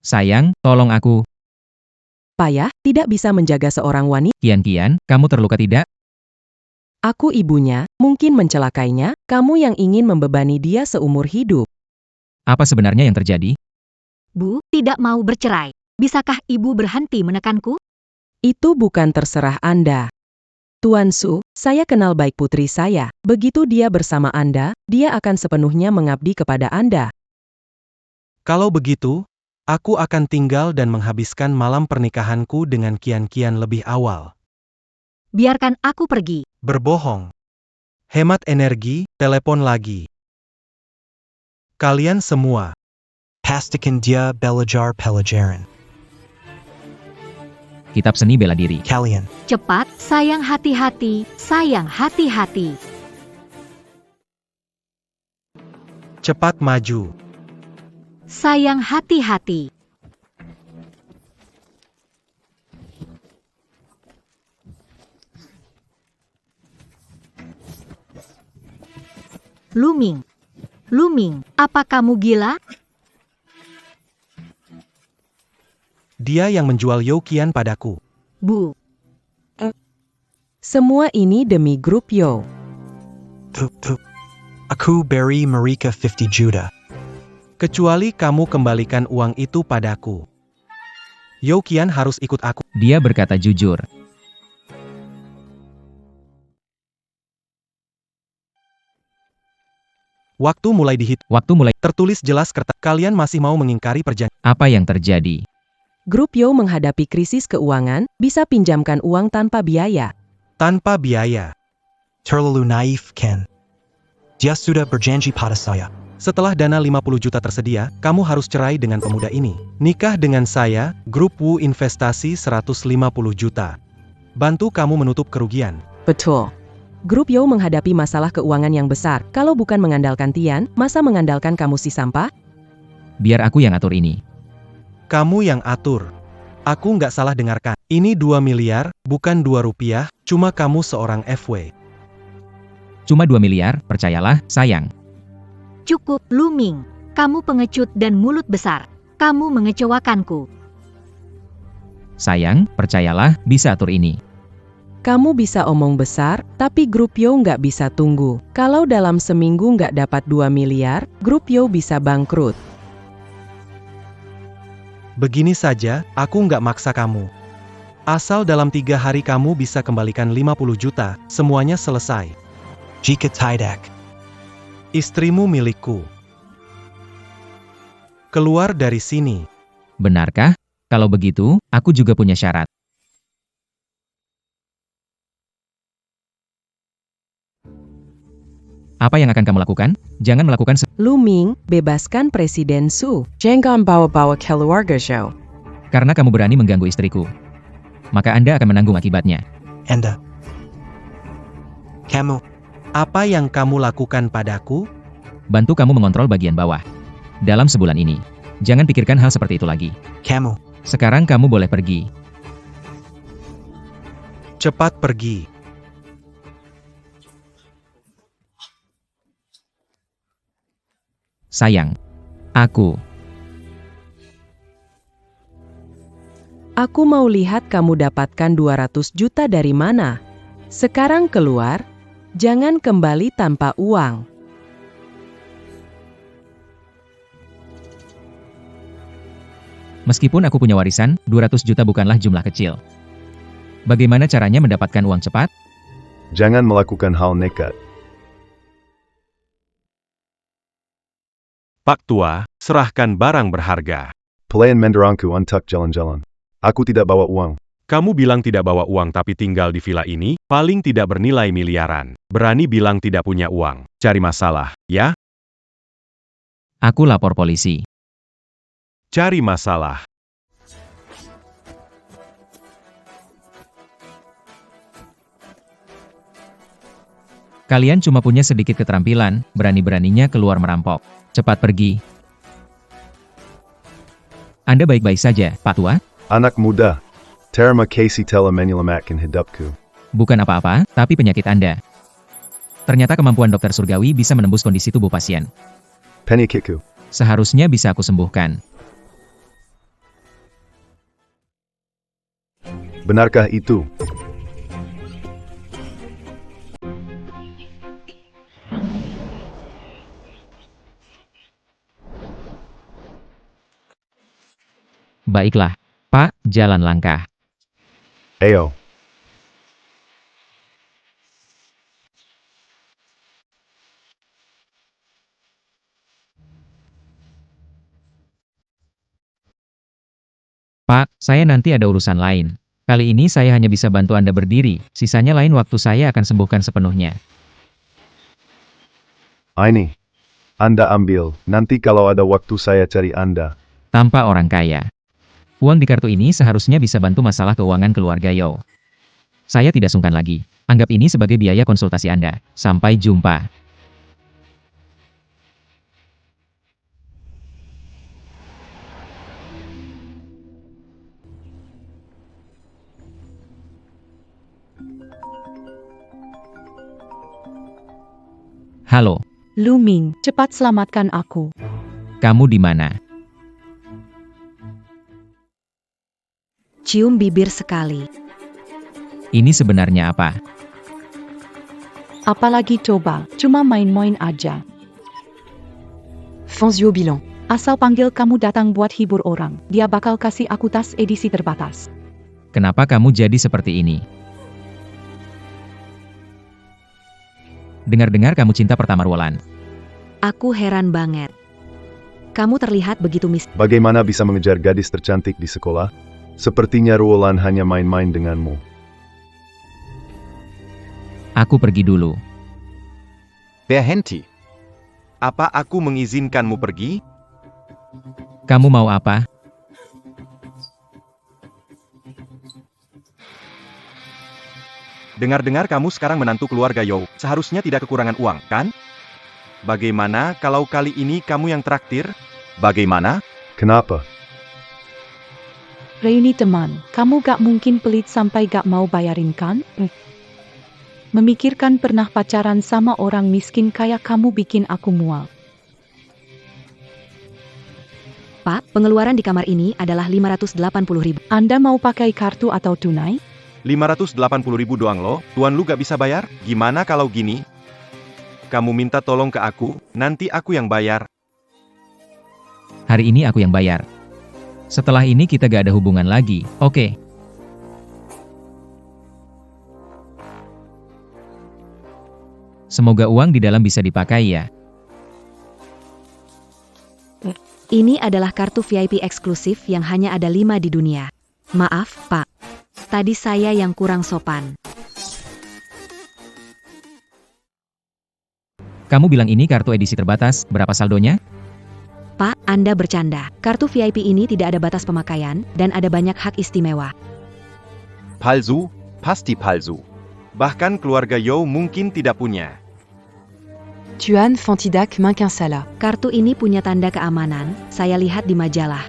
Sayang, tolong aku. Payah, tidak bisa menjaga seorang wanita. Kian, kamu terluka tidak? Aku ibunya, mungkin mencelakainya, kamu yang ingin membebani dia seumur hidup. Apa sebenarnya yang terjadi? Bu, tidak mau bercerai. Bisakah ibu berhenti menekanku? Itu bukan terserah Anda. Tuan Su, saya kenal baik putri saya. Begitu dia bersama Anda, dia akan sepenuhnya mengabdi kepada Anda. Kalau begitu, aku akan tinggal dan menghabiskan malam pernikahanku dengan Kian lebih awal. Biarkan aku pergi. Berbohong. Hemat energi, telepon lagi. Kalian semua. Pastikan dia belajar pelajaran. Kitab seni bela diri. Kalian. Cepat, sayang hati-hati, sayang hati-hati. Cepat maju. Sayang hati-hati. Luming, apa kamu gila? Dia yang menjual Kian padaku. Bu, Semua ini demi grup Yo. Aku beri mereka 50 juta. Kecuali kamu kembalikan uang itu padaku. Kian harus ikut aku. Dia berkata jujur. Waktu mulai tertulis jelas kertas. Kalian masih mau mengingkari perjanjian. Apa yang terjadi? Grup Yo menghadapi krisis keuangan, bisa pinjamkan uang tanpa biaya. Tanpa biaya. Terlalu naif, Ken. Dia sudah berjanji pada saya. Setelah dana 50 juta tersedia, kamu harus cerai dengan pemuda ini. Nikah dengan saya, Grup Wu investasi 150 juta. Bantu kamu menutup kerugian. Betul. Grup Yo menghadapi masalah keuangan yang besar. Kalau bukan mengandalkan Tian, masa mengandalkan kamu si sampah? Biar aku yang atur ini. Kamu yang atur. Aku nggak salah dengarkan. Ini 2 miliar, bukan 2 rupiah, cuma kamu seorang FW. Cuma 2 miliar, percayalah, sayang. cukup, Luming. Kamu pengecut dan mulut besar. Kamu mengecewakanku. Sayang, percayalah, bisa atur ini. Kamu bisa omong besar, tapi grup Yo nggak bisa tunggu. Kalau dalam seminggu nggak dapat 2 miliar, grup Yo bisa bangkrut. Begini saja, aku nggak maksa kamu. Asal dalam 3 hari kamu bisa kembalikan 50 juta, semuanya selesai. Jika tidak, Istrimu milikku. Keluar dari sini. Benarkah? Kalau begitu, aku juga punya syarat. Apa yang akan kamu lakukan? Jangan melakukan Luming, bebaskan Presiden Su. Jangan bawa-bawa keluarga Zhou. karena kamu berani mengganggu istriku. Maka Anda akan menanggung akibatnya. Anda. Kamu. Apa yang kamu lakukan padaku? Bantu kamu mengontrol bagian bawah. Dalam sebulan ini. Jangan pikirkan hal seperti itu lagi. Kamu. Sekarang kamu boleh pergi. Cepat pergi. Sayang. Aku Aku mau lihat kamu dapatkan 200 juta dari mana. Sekarang keluar, jangan kembali tanpa uang. Meskipun aku punya warisan, 200 juta bukanlah jumlah kecil. Bagaimana caranya mendapatkan uang cepat? Jangan melakukan hal nekat. Pak Tua, serahkan barang berharga. Pelayan menderangku untuk jalan-jalan. Aku tidak bawa uang. Kamu bilang tidak bawa uang tapi tinggal di villa ini, paling tidak bernilai miliaran. Berani bilang tidak punya uang. Cari masalah, ya? Aku lapor polisi. Cari masalah. Kalian cuma punya sedikit keterampilan, berani-beraninya keluar merampok. Cepat pergi. Anda baik-baik saja, Pak Tua? Anak muda. Terima kasih telah menyelamatkan hidupku. Bukan apa-apa, tapi penyakit Anda. Ternyata kemampuan dokter surgawi bisa menembus kondisi tubuh pasien. Penyakitku. Seharusnya bisa aku sembuhkan. Benarkah itu? Baiklah, Pak, jalan langkah. Ayo. Pak, saya nanti ada urusan lain. Kali ini saya hanya bisa bantu Anda berdiri, sisanya lain waktu saya akan sembuhkan sepenuhnya. Ini. Anda ambil, nanti kalau ada waktu saya cari Anda. Tanpa orang kaya. Uang di kartu ini seharusnya bisa bantu masalah keuangan keluarga Yo. Saya tidak sungkan lagi. Anggap ini sebagai biaya konsultasi Anda. Sampai jumpa. Halo, Lu Ming, cepat selamatkan aku. kamu di mana? Cium bibir sekali. Ini sebenarnya apa? Apalagi coba, cuma main-main aja. Fangzio bilang. Asal panggil kamu datang buat hibur orang, dia bakal kasih aku tas edisi terbatas. Kenapa kamu jadi seperti ini? Dengar-dengar kamu cinta pertama Ruolan. Aku heran banget. Kamu terlihat begitu Bagaimana bisa mengejar gadis tercantik di sekolah? Sepertinya Ruolan hanya main-main denganmu. Aku pergi dulu. Berhenti. Apa aku mengizinkanmu pergi? Kamu mau apa? Dengar-dengar kamu sekarang menantu keluarga Yo, seharusnya tidak kekurangan uang, kan? Bagaimana kalau kali ini kamu yang traktir? Bagaimana? Kenapa? Reuni teman, kamu gak mungkin pelit sampai gak mau bayarin kan? Memikirkan pernah pacaran sama orang miskin kayak kamu bikin aku mual. Pak, pengeluaran di kamar ini adalah 580.000. Anda mau pakai kartu atau tunai? 580.000 doang loh, tuan lu gak bisa bayar? Gimana kalau gini? Kamu minta tolong ke aku, nanti aku yang bayar. Hari ini aku yang bayar. Setelah ini kita gak ada hubungan lagi, oke? Semoga uang di dalam bisa dipakai ya. Ini adalah kartu VIP eksklusif yang hanya ada 5 di dunia. Maaf, Pak. Tadi saya yang kurang sopan. Kamu bilang ini kartu edisi terbatas, berapa saldonya? Pak, Anda bercanda. Kartu VIP ini tidak ada batas pemakaian, dan ada banyak hak istimewa. Palsu, pasti palsu. Bahkan keluarga Yo mungkin tidak punya. Tuan Fantidak Mankinsala. Kartu ini punya tanda keamanan, saya lihat di majalah.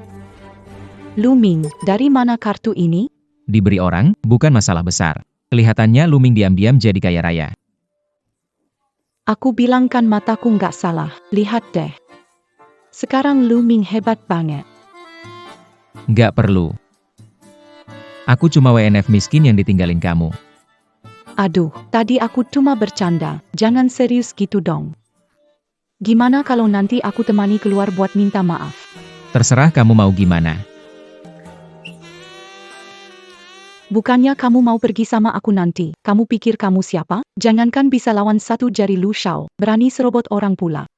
Lu Ming, dari mana kartu ini? Diberi orang, bukan masalah besar. Kelihatannya Luming diam-diam jadi kaya raya. Aku bilang kan mataku nggak salah, lihat deh. Sekarang Lu Ming hebat banget. Nggak perlu. Aku cuma WNF miskin yang ditinggalin kamu. Aduh, tadi aku cuma bercanda, jangan serius gitu dong. Gimana kalau nanti aku temani keluar buat minta maaf? Terserah kamu mau gimana. Bukannya kamu mau pergi sama aku nanti, kamu pikir kamu siapa? Jangankan bisa lawan satu jari Lu Shao, berani serobot orang pula.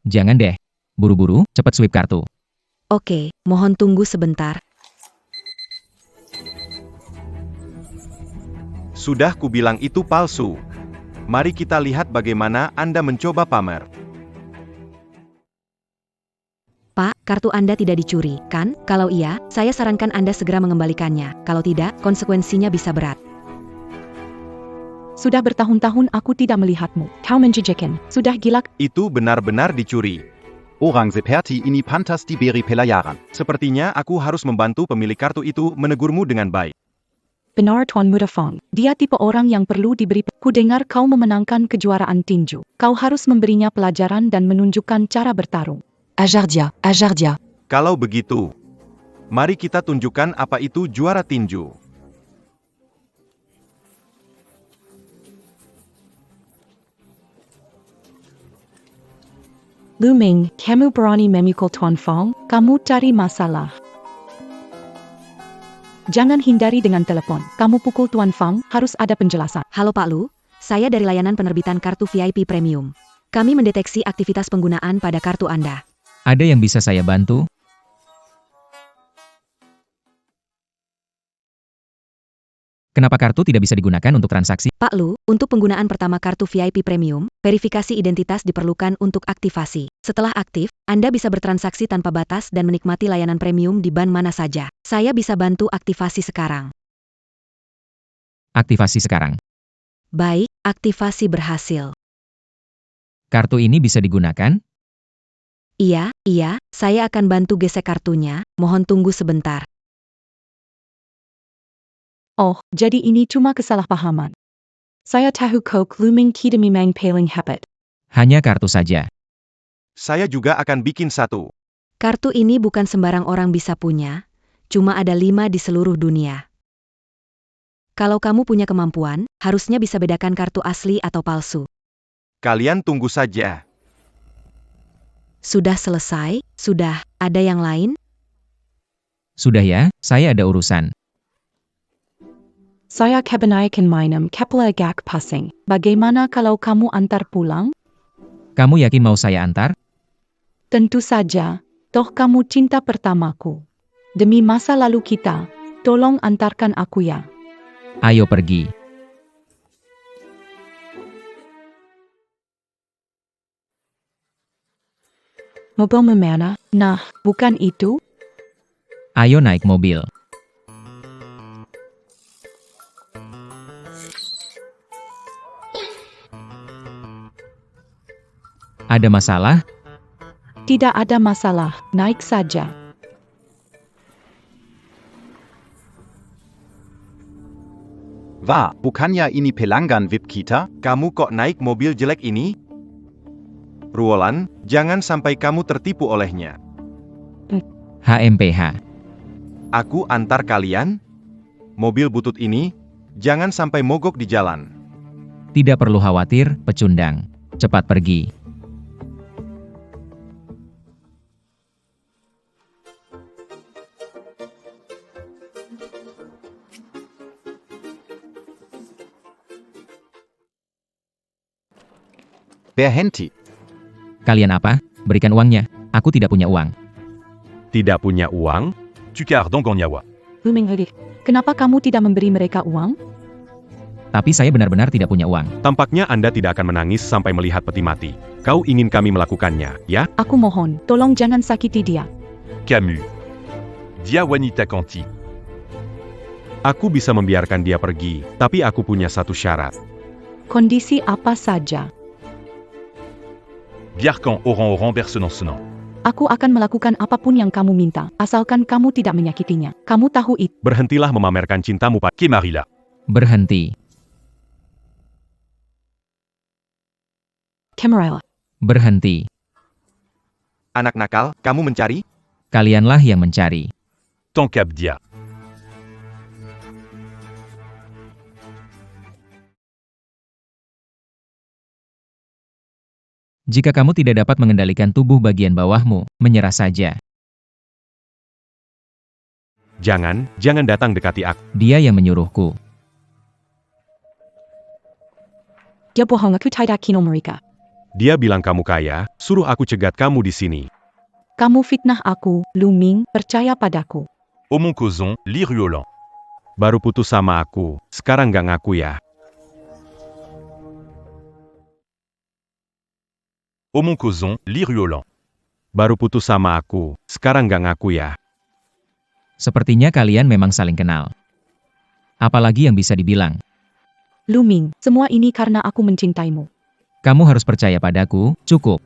Jangan deh. Buru-buru, cepat swipe kartu. Oke, mohon tunggu sebentar. Sudah kubilang itu palsu. Mari kita lihat bagaimana Anda mencoba pamer. Pak, kartu Anda tidak dicuri, kan? Kalau iya, saya sarankan Anda segera mengembalikannya. Kalau tidak, konsekuensinya bisa berat. Sudah bertahun-tahun aku tidak melihatmu. Kau menjejekin, sudah gila. Itu benar-benar dicuri. Orang seperti ini pantas diberi pelajaran. Sepertinya aku harus membantu pemilik kartu itu menegurmu dengan baik. Benar Tuan Muda Fong, dia tipe orang yang perlu diberi. Ku dengar kau memenangkan kejuaraan tinju. Kau harus memberinya pelajaran dan menunjukkan cara bertarung. Ajardia, Ajardia. Kalau begitu, mari kita tunjukkan apa itu juara tinju. Luming, kamu berani memukul Tuan Fong? Kamu cari masalah. Jangan hindari dengan telepon. Kamu pukul Tuan Fong, harus ada penjelasan. Halo Pak Lu, saya dari layanan penerbitan kartu VIP Premium. Kami mendeteksi aktivitas penggunaan pada kartu Anda. Ada yang bisa saya bantu? Kenapa kartu tidak bisa digunakan untuk transaksi? Pak Lu, untuk penggunaan pertama kartu VIP Premium, verifikasi identitas diperlukan untuk aktivasi. Setelah aktif, Anda bisa bertransaksi tanpa batas dan menikmati layanan premium di bank mana saja. Saya bisa bantu aktivasi sekarang. Aktivasi sekarang. Baik, aktivasi berhasil. Kartu ini bisa digunakan? Iya, saya akan bantu gesek kartunya, mohon tunggu sebentar. Oh, jadi ini cuma kesalahpahaman. Saya tahu kok Luming tidak memang paling hebat. Hanya kartu saja. Saya juga akan bikin satu. Kartu ini bukan sembarang orang bisa punya, cuma ada 5 di seluruh dunia. Kalau kamu punya kemampuan, harusnya bisa bedakan kartu asli atau palsu. Kalian tunggu saja. Sudah selesai? Sudah, ada yang lain? Sudah ya, saya ada urusan. Saya kebanyakan minum kepala agak pusing. Bagaimana kalau kamu antar pulang? Kamu yakin mau saya antar? Tentu saja. Toh kamu cinta pertamaku. Demi masa lalu kita, tolong antarkan aku ya. Ayo pergi. Mobil memerah? Nah, bukan itu? Ayo naik mobil. Ada masalah? Tidak ada masalah, naik saja. Va, bukannya ini pelanggan VIP kita? Kamu kok naik mobil jelek ini? Ruolan, jangan sampai kamu tertipu olehnya. HMPH. Aku antar kalian. Mobil butut ini, jangan sampai mogok di jalan. Tidak perlu khawatir, pecundang. Cepat pergi. Berhenti. Kalian apa? Berikan uangnya. Aku tidak punya uang. Tidak punya uang? Tukar dong nyawa. Luming, kenapa kamu tidak memberi mereka uang? Tapi saya benar-benar tidak punya uang. Tampaknya Anda tidak akan menangis sampai melihat peti mati. Kau ingin kami melakukannya, ya? Aku mohon, tolong jangan sakiti dia. Camus. Dia wanita cantik. Aku bisa membiarkan dia pergi, tapi aku punya satu syarat. Kondisi apa saja? Biarkan orang-orang bersonant-sonant. Aku akan melakukan apapun yang kamu minta, asalkan kamu tidak menyakitinya. Kamu tahu itu. Berhentilah memamerkan cintamu pada Kemarila. Berhenti. Camarilla. Berhenti. Anak nakal, kamu mencari? Kalianlah yang mencari. Tangkap dia. Jika kamu tidak dapat mengendalikan tubuh bagian bawahmu, menyerah saja. Jangan datang dekati aku. Dia yang menyuruhku. Dia bohong, aku tidak kenal mereka. Dia bilang kamu kaya, suruh aku cegat kamu di sini. Kamu fitnah aku, Luming, percaya padaku. Omon causons, li ruolant. Baru putus sama aku, sekarang gak ngaku ya. Omon causons, li ruolant. Baru putus sama aku, sekarang gak ngaku ya. Sepertinya kalian memang saling kenal. Apalagi yang bisa dibilang. Luming, semua ini karena aku mencintaimu. Kamu harus percaya padaku, cukup.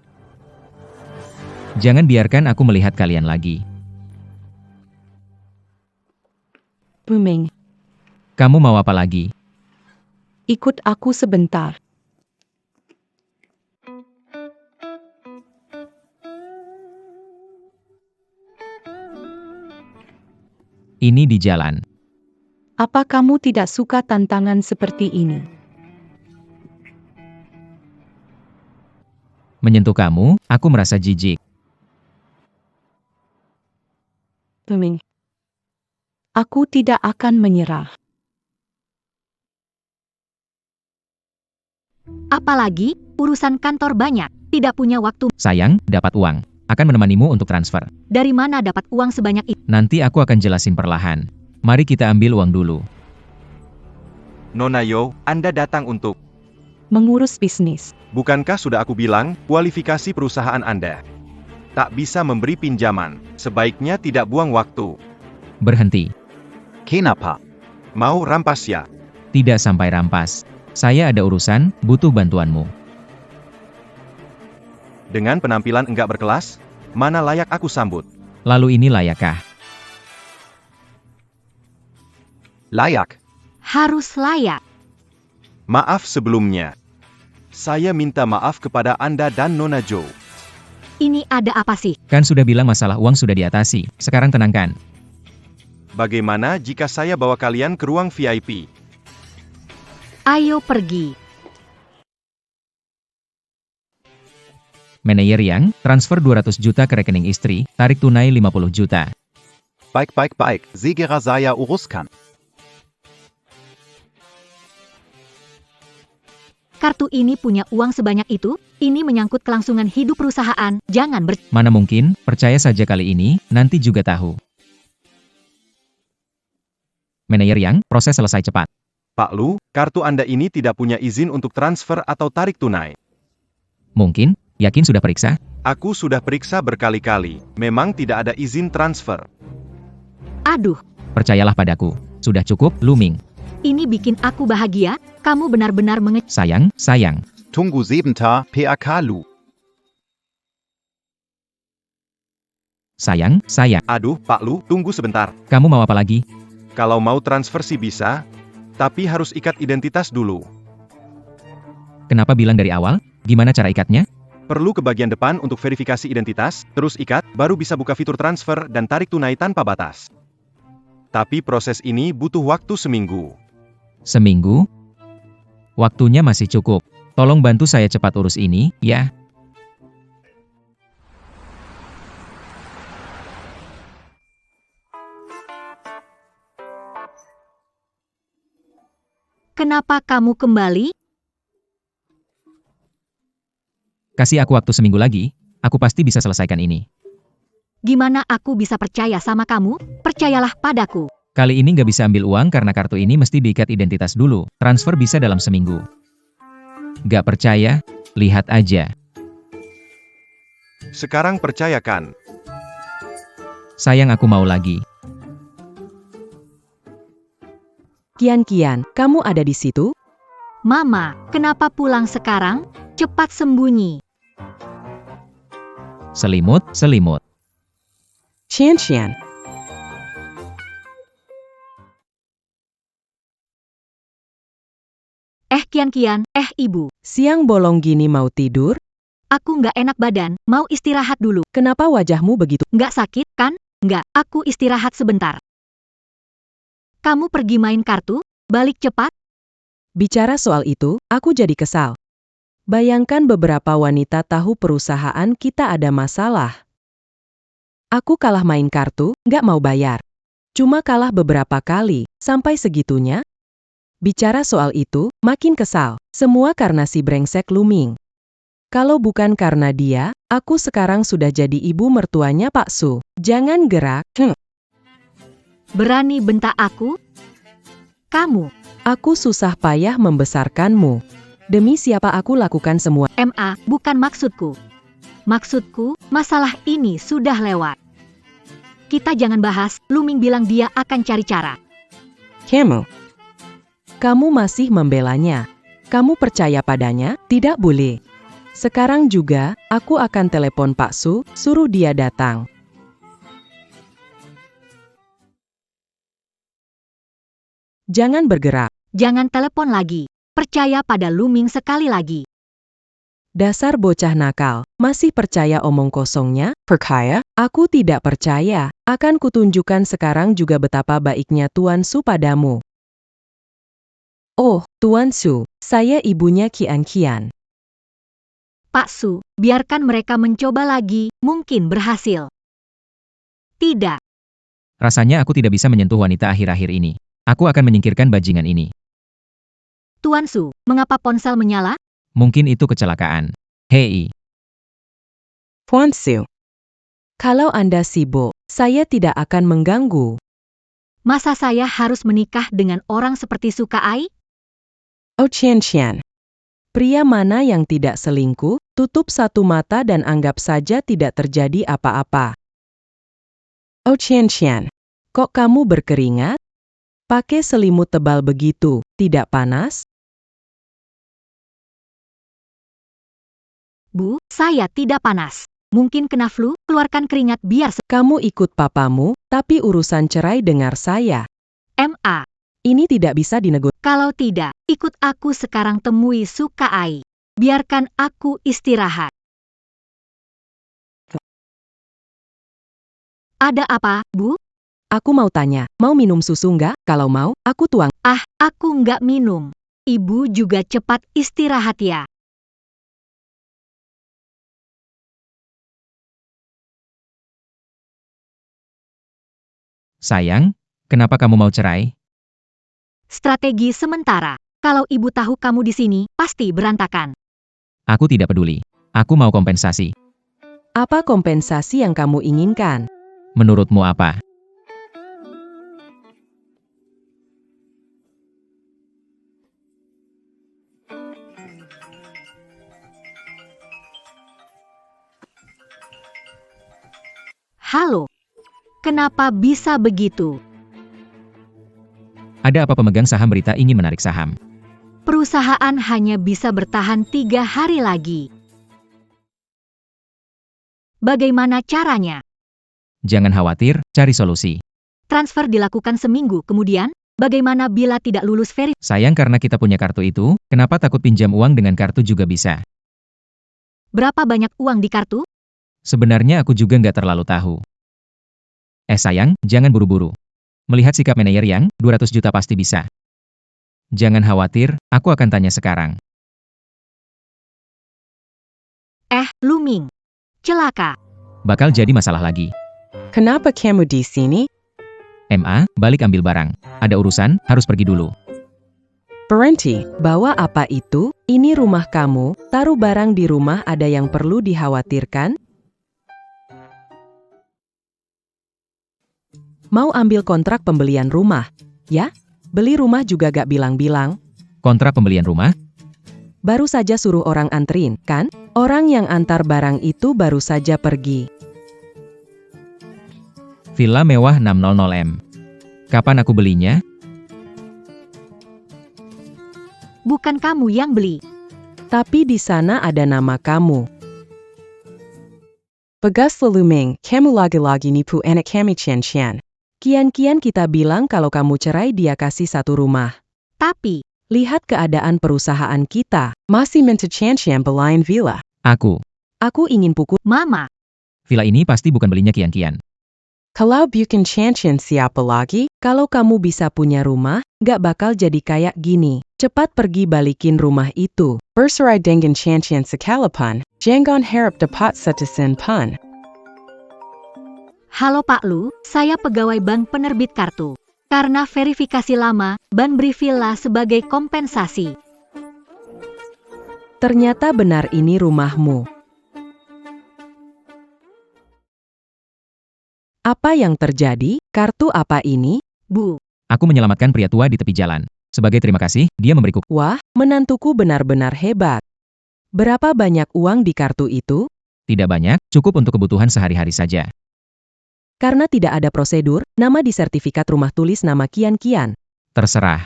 Jangan biarkan aku melihat kalian lagi. Luming, Kamu mau apa lagi? ikut aku sebentar. Ini di jalan. Apa kamu tidak suka tantangan seperti ini? Menyentuh kamu, aku merasa jijik. Luming. Aku tidak akan menyerah. Apalagi, urusan kantor banyak, tidak punya waktu. Sayang, dapat uang. Akan menemanimu untuk transfer. Dari mana dapat uang sebanyak itu? Nanti aku akan jelasin perlahan. Mari kita ambil uang dulu. Nona Yo, Anda datang untuk... Mengurus bisnis. Bukankah sudah aku bilang, kualifikasi perusahaan Anda tak bisa memberi pinjaman. Sebaiknya tidak buang waktu. Berhenti. Kenapa? Mau rampas ya? Tidak sampai rampas. Saya ada urusan, butuh bantuanmu. Dengan penampilan enggak berkelas, mana layak aku sambut? Lalu ini layakkah? Layak. Harus layak. Maaf sebelumnya. Saya minta maaf kepada Anda dan Nona Jo. Ini ada apa sih? Kan sudah bilang masalah uang sudah diatasi. Sekarang tenangkan. Bagaimana jika saya bawa kalian ke ruang VIP? Ayo pergi. Manajer Yang, transfer 200 juta ke rekening istri, tarik tunai 50 juta. Baik. Segera saya uruskan. Kartu ini punya uang sebanyak itu? Ini menyangkut kelangsungan hidup perusahaan. Jangan Mana mungkin, percaya saja kali ini, nanti juga tahu. Manajer Yang, proses selesai cepat. Pak Lu, kartu Anda ini tidak punya izin untuk transfer atau tarik tunai. Mungkin, yakin sudah periksa? Aku sudah periksa berkali-kali. Memang tidak ada izin transfer. Aduh, Percayalah padaku. Sudah cukup, Luming. ini bikin aku bahagia. Kamu benar-benar Sayang. Tunggu sebentar, PAK Lu. Sayang. Aduh, Pak Lu, tunggu sebentar. Kamu mau apa lagi? Kalau mau transfer sih bisa, tapi harus ikat identitas dulu. Kenapa bilang dari awal? Gimana cara ikatnya? Perlu ke bagian depan untuk verifikasi identitas, terus ikat, baru bisa buka fitur transfer dan tarik tunai tanpa batas. Tapi proses ini butuh waktu seminggu. Seminggu? Waktunya masih cukup. Tolong bantu saya cepat urus ini, ya. Kenapa kamu kembali? Kasih aku waktu seminggu lagi, aku pasti bisa selesaikan ini. Gimana aku bisa percaya sama kamu? Percayalah padaku. Kali ini nggak bisa ambil uang karena kartu ini mesti diikat identitas dulu. Transfer bisa dalam seminggu. Nggak percaya? Lihat aja. Sekarang percayakan. Sayang, aku mau lagi. Kian, kamu ada di situ? Mama, kenapa pulang sekarang? Cepat sembunyi. Selimut. Xian. Kian, Ibu. Siang bolong gini mau tidur? Aku nggak enak badan, mau istirahat dulu. Kenapa wajahmu begitu? Nggak sakit, kan? Nggak, aku istirahat sebentar. Kamu pergi main kartu? Balik cepat. Bicara soal itu, aku jadi kesal. Bayangkan beberapa wanita tahu perusahaan kita ada masalah. Aku kalah main kartu, nggak mau bayar. Cuma kalah beberapa kali, sampai segitunya. Bicara soal itu, makin kesal. Semua karena si brengsek Luming. Kalau bukan karena dia, aku sekarang sudah jadi ibu mertuanya Pak Su. Jangan gerak. Berani bentak aku? Kamu. Aku susah payah membesarkanmu. Demi siapa aku lakukan semua. Bukan maksudku. Maksudku, masalah ini sudah lewat. Kita jangan bahas, Luming bilang dia akan cari cara. Kamu masih membelanya. Kamu percaya padanya? Tidak boleh. Sekarang juga, aku akan telepon Pak Su, suruh dia datang. Jangan bergerak. Jangan telepon lagi. Percaya pada Luming sekali lagi. Dasar bocah nakal, masih percaya omong kosongnya? Percaya? Aku tidak percaya. Akan kutunjukkan sekarang juga betapa baiknya Tuan Su padamu. Oh, Tuan Su, saya ibunya Kian. Pak Su, biarkan mereka mencoba lagi, mungkin berhasil. Tidak. Rasanya aku tidak bisa menyentuh wanita akhir-akhir ini. Aku akan menyingkirkan bajingan ini. Tuan Su, mengapa ponsel menyala? Mungkin itu kecelakaan. Hei, Tuan Su. Kalau Anda sibuk, saya tidak akan mengganggu. Masa saya harus menikah dengan orang seperti Suka Ai? Oh Qian Qian. Pria mana yang tidak selingkuh, tutup satu mata dan anggap saja tidak terjadi apa-apa. Oh Qian Qian. Kok kamu berkeringat? Pakai selimut tebal begitu, tidak panas? Bu, saya tidak panas. Mungkin kena flu, keluarkan keringat biar Kamu ikut papamu, tapi urusan cerai dengar saya. MA. Ini tidak bisa dinegosiasi. Kalau tidak, ikut aku sekarang temui Suka Ai. Biarkan aku istirahat. Ada apa, Bu? Aku mau tanya, mau minum susu nggak? Kalau mau, aku tuang. Ah, aku nggak minum. Ibu juga cepat istirahat ya. sayang, kenapa kamu mau cerai? Strategi sementara. Kalau ibu tahu kamu di sini, pasti berantakan. Aku tidak peduli. Aku mau kompensasi. Apa kompensasi yang kamu inginkan? Menurutmu apa? Halo. Kenapa bisa begitu? Ada apa pemegang saham berita ingin menarik saham? Perusahaan hanya bisa bertahan 3 hari lagi. Bagaimana caranya? Jangan khawatir, cari solusi. Transfer dilakukan seminggu kemudian, bagaimana bila tidak lulus verifikasi? Sayang karena kita punya kartu itu, kenapa takut pinjam uang dengan kartu juga bisa? Berapa banyak uang di kartu? Sebenarnya aku juga nggak terlalu tahu. Sayang, jangan buru-buru. Melihat sikap manajer yang, 200 juta pasti bisa. Jangan khawatir, aku akan tanya sekarang. Luming. Celaka. Bakal jadi masalah lagi. Kenapa kamu di sini? MA, balik ambil barang. Ada urusan, harus pergi dulu. Berhenti, bawa apa itu? Ini rumah kamu, taruh barang di rumah ada yang perlu dikhawatirkan? Mau ambil kontrak pembelian rumah? Ya? Beli rumah juga gak bilang-bilang. Kontrak pembelian rumah? Baru saja suruh orang anterin, kan? Orang yang antar barang itu baru saja pergi. Villa mewah 600M. Kapan aku belinya? Bukan kamu yang beli. Tapi di sana ada nama kamu. Pegas Luming, kamu lagi-lagi nipu anak kami Qian. Kian-kian kita bilang kalau kamu cerai dia kasih satu rumah. Tapi, lihat keadaan perusahaan kita. Masih minta Qian belain villa. Aku. Aku ingin pukul Mama. Villa ini pasti bukan belinya Kian-kian. Kalau bukan Qian siapa lagi? Kalau kamu bisa punya rumah, gak bakal jadi kayak gini. Cepat pergi balikin rumah itu. Berserai dengan Qian sekalapan. Jangan harap dapat setasen pun. Halo Pak Lu, saya pegawai bank penerbit kartu. Karena verifikasi lama, ban beri villa sebagai kompensasi. Ternyata benar ini rumahmu. Apa yang terjadi? Kartu apa ini? Bu. Aku menyelamatkan pria tua di tepi jalan. Sebagai terima kasih, dia memberiku. Wah, menantuku benar-benar hebat. Berapa banyak uang di kartu itu? Tidak banyak, cukup untuk kebutuhan sehari-hari saja. Karena tidak ada prosedur, nama di sertifikat rumah tulis nama Kian. Terserah.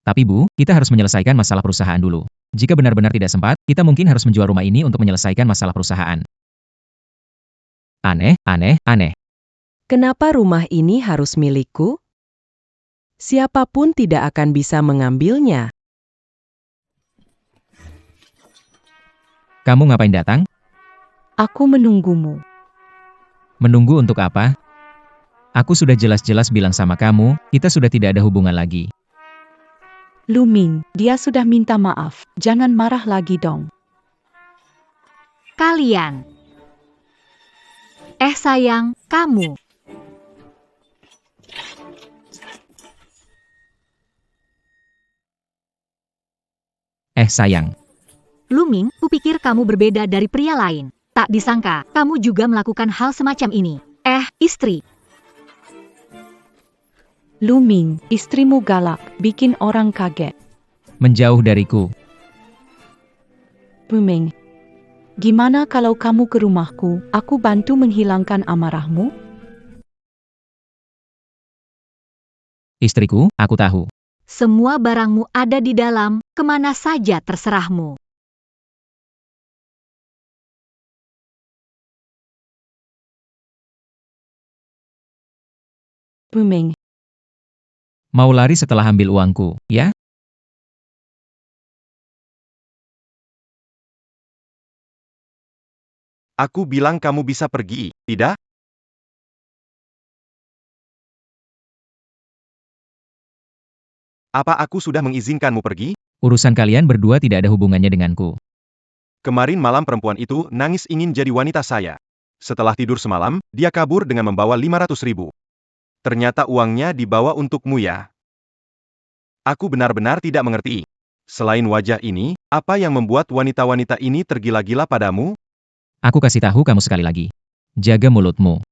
Tapi Bu, kita harus menyelesaikan masalah perusahaan dulu. Jika benar-benar tidak sempat, kita mungkin harus menjual rumah ini untuk menyelesaikan masalah perusahaan. Aneh. Kenapa rumah ini harus milikku? Siapapun tidak akan bisa mengambilnya. Kamu ngapain datang? Aku menunggumu. Menunggu untuk apa? Aku sudah jelas-jelas bilang sama kamu, kita sudah tidak ada hubungan lagi. Luming, dia sudah minta maaf. Jangan marah lagi dong. kalian. Sayang, kamu. Sayang. Luming, kupikir kamu berbeda dari pria lain. Tak disangka, kamu juga melakukan hal semacam ini. Istri. Luming, istrimu galak, bikin orang kaget. Menjauh dariku. Buming. Gimana kalau kamu ke rumahku, aku bantu menghilangkan amarahmu? Istriku, aku tahu. Semua barangmu ada di dalam, kemana saja terserahmu. Buming. Mau lari setelah ambil uangku, ya? Aku bilang kamu bisa pergi, tidak? Apa aku sudah mengizinkanmu pergi? Urusan kalian berdua tidak ada hubungannya denganku. Kemarin malam perempuan itu nangis ingin jadi wanita saya. Setelah tidur semalam, dia kabur dengan membawa 500.000. Ternyata uangnya dibawa untukmu ya. Aku benar-benar tidak mengerti. Selain wajah ini, apa yang membuat wanita-wanita ini tergila-gila padamu? Aku kasih tahu kamu sekali lagi. Jaga mulutmu.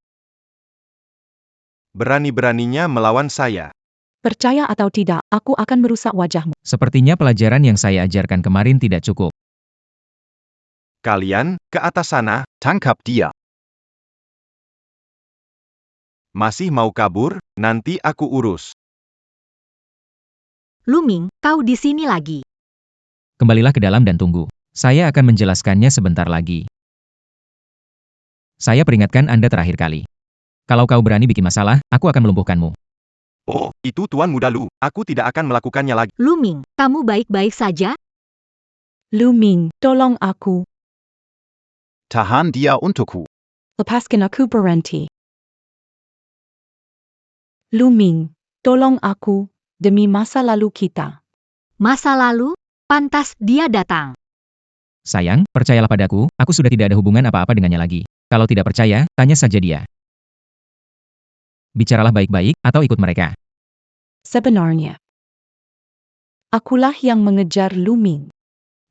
Berani-beraninya melawan saya. Percaya atau tidak, aku akan merusak wajahmu. Sepertinya pelajaran yang saya ajarkan kemarin tidak cukup. Kalian, ke atas sana. Tangkap dia. Masih mau kabur? Nanti aku urus. Luming, kau di sini lagi. Kembalilah ke dalam dan tunggu. Saya akan menjelaskannya sebentar lagi. Saya peringatkan Anda terakhir kali. Kalau kau berani bikin masalah, aku akan melumpuhkanmu. Oh, itu Tuan Muda Lu. Aku tidak akan melakukannya lagi. Luming, kamu baik-baik saja? Luming, tolong aku. Tahan dia untukku. Lepaskan aku berhenti. Luming, tolong aku, demi masa lalu kita. Masa lalu? Pantas dia datang. Sayang, percayalah padaku, aku sudah tidak ada hubungan apa-apa dengannya lagi. Kalau tidak percaya, tanya saja dia. Bicaralah baik-baik, atau ikut mereka. Sebenarnya, akulah yang mengejar Luming.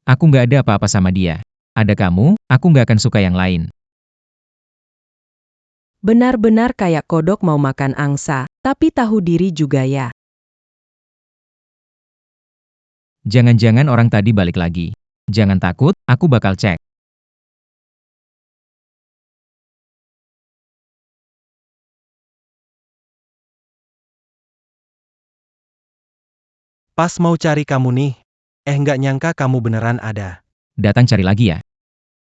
Aku nggak ada apa-apa sama dia. Ada kamu, aku nggak akan suka yang lain. Benar-benar kayak kodok mau makan angsa, tapi tahu diri juga ya. Jangan-jangan orang tadi balik lagi. Jangan takut, aku bakal cek. Pas mau cari kamu nih. Nggak nyangka kamu beneran ada. Datang cari lagi ya.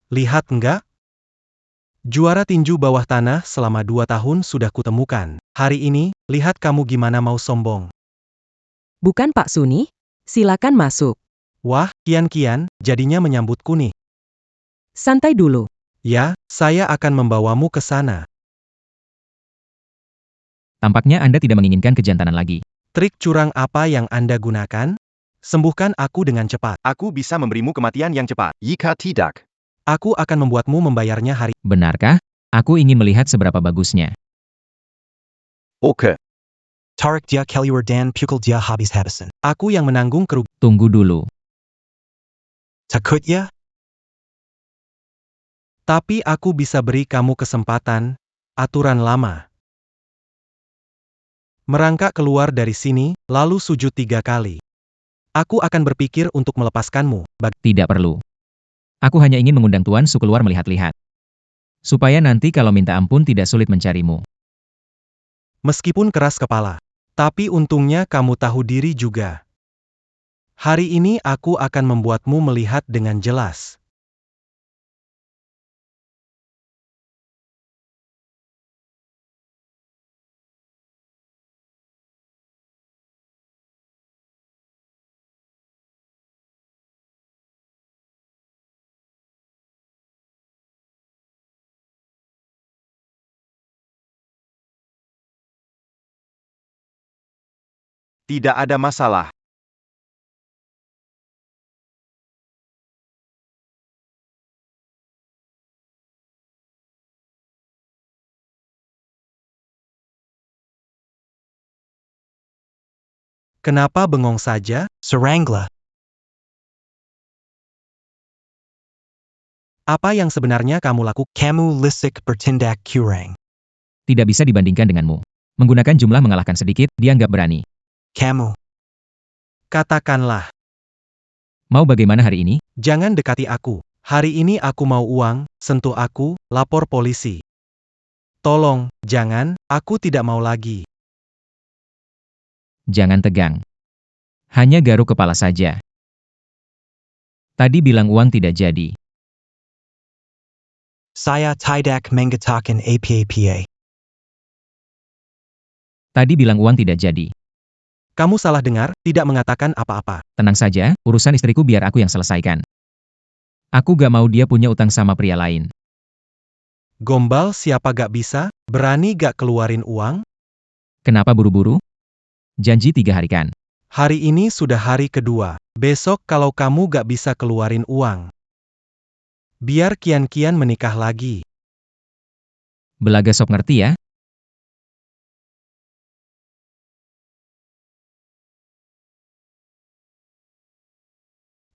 Lihat nggak? Juara tinju bawah tanah selama 2 tahun sudah kutemukan. Hari ini, lihat kamu gimana mau sombong. Bukan Pak Suni? Silakan masuk. Wah, kian-kian, jadinya menyambutku nih. Santai dulu. Ya, saya akan membawamu ke sana. Tampaknya Anda tidak menginginkan kejantanan lagi. Trik curang apa yang Anda gunakan? Sembuhkan aku dengan cepat. Aku bisa memberimu kematian yang cepat. Jika tidak, Aku akan membuatmu membayarnya hari. Benarkah? Aku ingin melihat seberapa bagusnya. oke. Tarik dia keluar dan pukul dia habis-habisan. Aku yang menanggung kerugian. Tunggu dulu. Takut ya? Tapi aku bisa beri kamu kesempatan. Aturan lama. Merangkak keluar dari sini, lalu sujud 3 kali. Aku akan berpikir untuk melepaskanmu. Tidak perlu. Aku hanya ingin mengundang Tuan Su keluar melihat-lihat. Supaya nanti kalau minta ampun tidak sulit mencarimu. Meskipun keras kepala. Tapi untungnya kamu tahu diri juga. Hari ini aku akan membuatmu melihat dengan jelas. Tidak ada masalah. Kenapa bengong saja? Sarangla. Apa yang sebenarnya kamu lakukan? Kamu lisik bertindak curang. Tidak bisa dibandingkan denganmu. Menggunakan jumlah mengalahkan sedikit, dianggap berani. Kamu. Katakanlah, Mau bagaimana hari ini? jangan dekati aku. Hari ini aku mau uang, sentuh aku, lapor polisi. Tolong, jangan, aku tidak mau lagi. Jangan tegang. Hanya garuk kepala saja. Tadi bilang uang tidak jadi. Saya tidak mengatakan apa-apa. Tadi bilang uang tidak jadi. Kamu salah dengar, tidak mengatakan apa-apa. Tenang saja, urusan istriku biar aku yang selesaikan. Aku gak mau dia punya utang sama pria lain. Gombal siapa gak bisa, berani gak keluarin uang? Kenapa buru-buru? Janji 3 hari kan? Hari ini sudah hari kedua. Besok kalau kamu gak bisa keluarin uang, biar kian-kian menikah lagi. Belaga sok ngerti ya?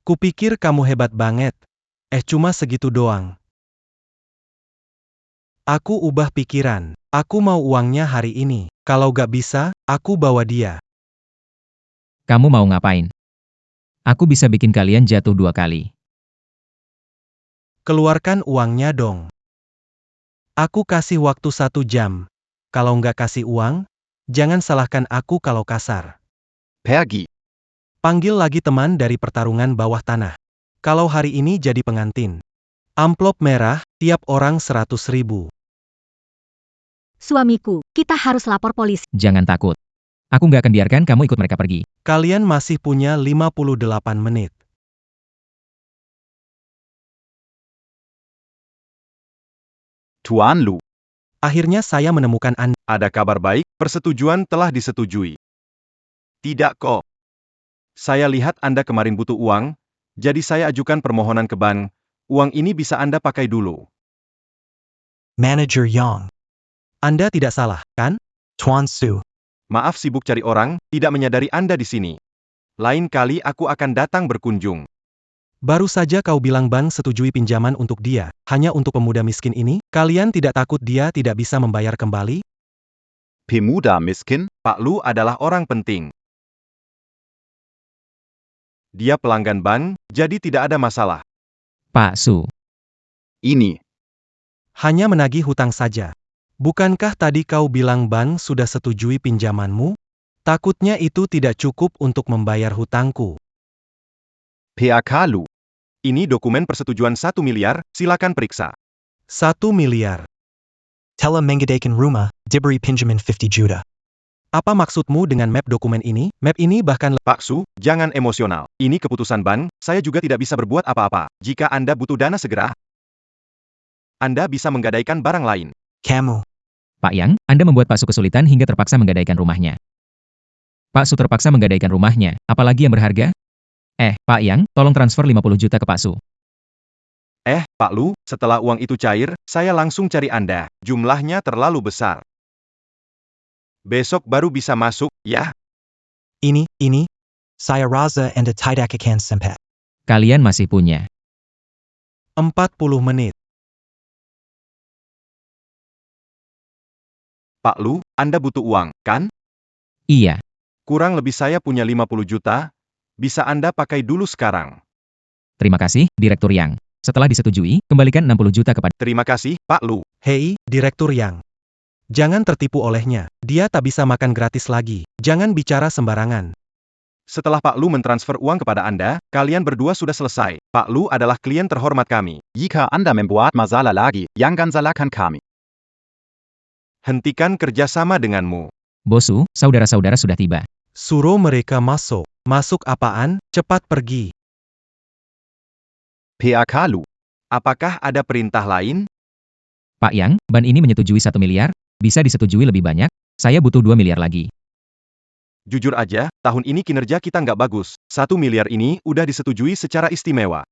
Kupikir kamu hebat banget. Cuma segitu doang. Aku ubah pikiran. Aku mau uangnya hari ini. Kalau gak bisa, aku bawa dia. Kamu mau ngapain? Aku bisa bikin kalian jatuh 2 kali. Keluarkan uangnya dong. Aku kasih waktu 1 jam. Kalau nggak kasih uang, jangan salahkan aku kalau kasar. Pergi. Panggil lagi teman dari pertarungan bawah tanah. Kalau hari ini jadi pengantin. Amplop merah, tiap orang 100.000. Suamiku, kita harus lapor polisi. Jangan takut. Aku nggak akan biarkan kamu ikut mereka pergi. Kalian masih punya 58 menit. Tuan Lu. Akhirnya saya menemukan Anda. Ada kabar baik, persetujuan telah disetujui. Tidak kok. Saya lihat Anda kemarin butuh uang, jadi saya ajukan permohonan ke bank. Uang ini bisa Anda pakai dulu. Manager Yang. Anda tidak salah, kan? Tuan Su. Maaf sibuk cari orang, tidak menyadari Anda di sini. Lain kali aku akan datang berkunjung. Baru saja kau bilang bank setujui pinjaman untuk dia, hanya untuk pemuda miskin ini, kalian tidak takut dia tidak bisa membayar kembali? Pemuda miskin. Pak Lu adalah orang penting. Dia pelanggan bank, jadi tidak ada masalah. Pak Su. Ini. Hanya menagih hutang saja. Bukankah tadi kau bilang bank sudah setujui pinjamanmu? Takutnya itu tidak cukup untuk membayar hutangku. PAK Lu. Ini dokumen persetujuan 1 miliar, silakan periksa. 1 miliar. Telah mengadakan rumah, diberi pinjaman 50 juta. Apa maksudmu dengan map dokumen ini? Map ini bahkan... Pak Su, jangan emosional. Ini keputusan bank, saya juga tidak bisa berbuat apa-apa. Jika Anda butuh dana segera, Anda bisa menggadaikan barang lain. Kamu. Pak Yang, Anda membuat Pak Su kesulitan hingga terpaksa menggadaikan rumahnya. Pak Su terpaksa menggadaikan rumahnya, apalagi yang berharga? Pak Yang, tolong transfer 50 juta ke Pak Su. Pak Lu, setelah uang itu cair, saya langsung cari Anda. Jumlahnya terlalu besar. Besok baru bisa masuk, ya? Ini. Saya rasa Anda tidak akan sempat. Kalian masih punya 40 menit. Pak Lu, Anda butuh uang, kan? Iya. Kurang lebih saya punya 50 juta. Bisa Anda pakai dulu sekarang. Terima kasih, Direktur Yang. Setelah disetujui, kembalikan 60 juta kepada... Terima kasih, Pak Lu. Hei, Direktur Yang. Jangan tertipu olehnya. Dia tak bisa makan gratis lagi. Jangan bicara sembarangan. Setelah Pak Lu mentransfer uang kepada Anda, kalian berdua sudah selesai. Pak Lu adalah klien terhormat kami. Jika Anda membuat masalah lagi, jangan salahkan kami. Hentikan kerjasama denganmu. Bosu, saudara-saudara sudah tiba. Suruh mereka masuk. Masuk apaan? Cepat pergi. PAK Lu. Apakah ada perintah lain? Pak Yang, ban ini menyetujui 1 miliar, bisa disetujui lebih banyak, saya butuh 2 miliar lagi. Jujur aja, tahun ini kinerja kita nggak bagus. 1 miliar ini udah disetujui secara istimewa.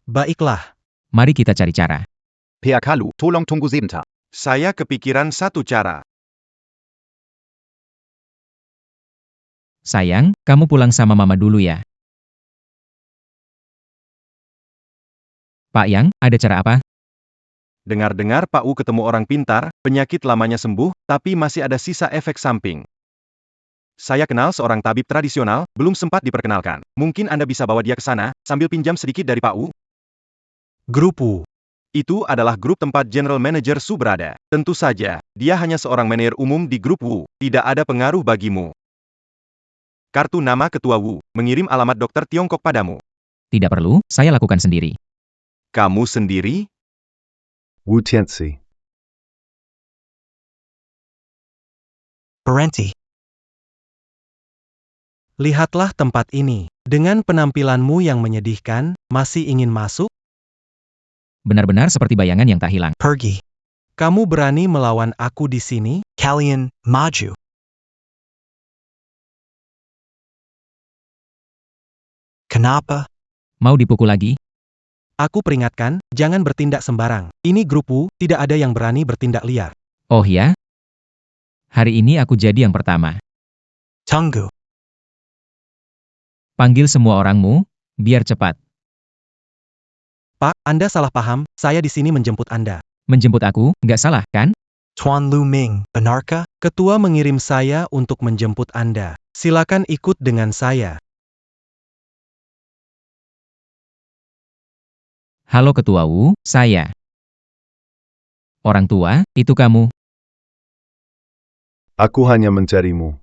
Baiklah. Mari kita cari cara. PAK Lu, tolong tunggu sebentar. Saya kepikiran satu cara. Sayang, kamu pulang sama mama dulu ya. Pak Yang, ada cara apa? Dengar-dengar Pak Wu ketemu orang pintar, penyakit lamanya sembuh, tapi masih ada sisa efek samping. Saya kenal seorang tabib tradisional, belum sempat diperkenalkan. Mungkin Anda bisa bawa dia ke sana, sambil pinjam sedikit dari Pak Wu. Grup Wu. Itu adalah grup tempat General Manager Su berada. Tentu saja, dia hanya seorang manajer umum di grup Wu, tidak ada pengaruh bagimu. Kartu nama Ketua Wu, mengirim alamat dokter Tiongkok padamu. Tidak perlu, saya lakukan sendiri. Kamu sendiri? Wu Tianzi. Parenti. Lihatlah tempat ini. Dengan penampilanmu yang menyedihkan, masih ingin masuk? Benar-benar seperti bayangan yang tak hilang. Pergi. Kamu berani melawan aku di sini? Kalian, maju. Kenapa? Mau dipukul lagi? Aku peringatkan, jangan bertindak sembarang. Ini grup Wu, tidak ada yang berani bertindak liar. Oh ya? Hari ini aku jadi yang pertama. Tunggu. Panggil semua orangmu, biar cepat. Pak, Anda salah paham, saya di sini menjemput Anda. Menjemput aku, nggak salah, kan? Tuan Lu Ming, benarkah? Ketua mengirim saya untuk menjemput Anda. Silakan ikut dengan saya. Halo Ketua Wu, saya. Orang tua, itu kamu. Aku hanya mencarimu.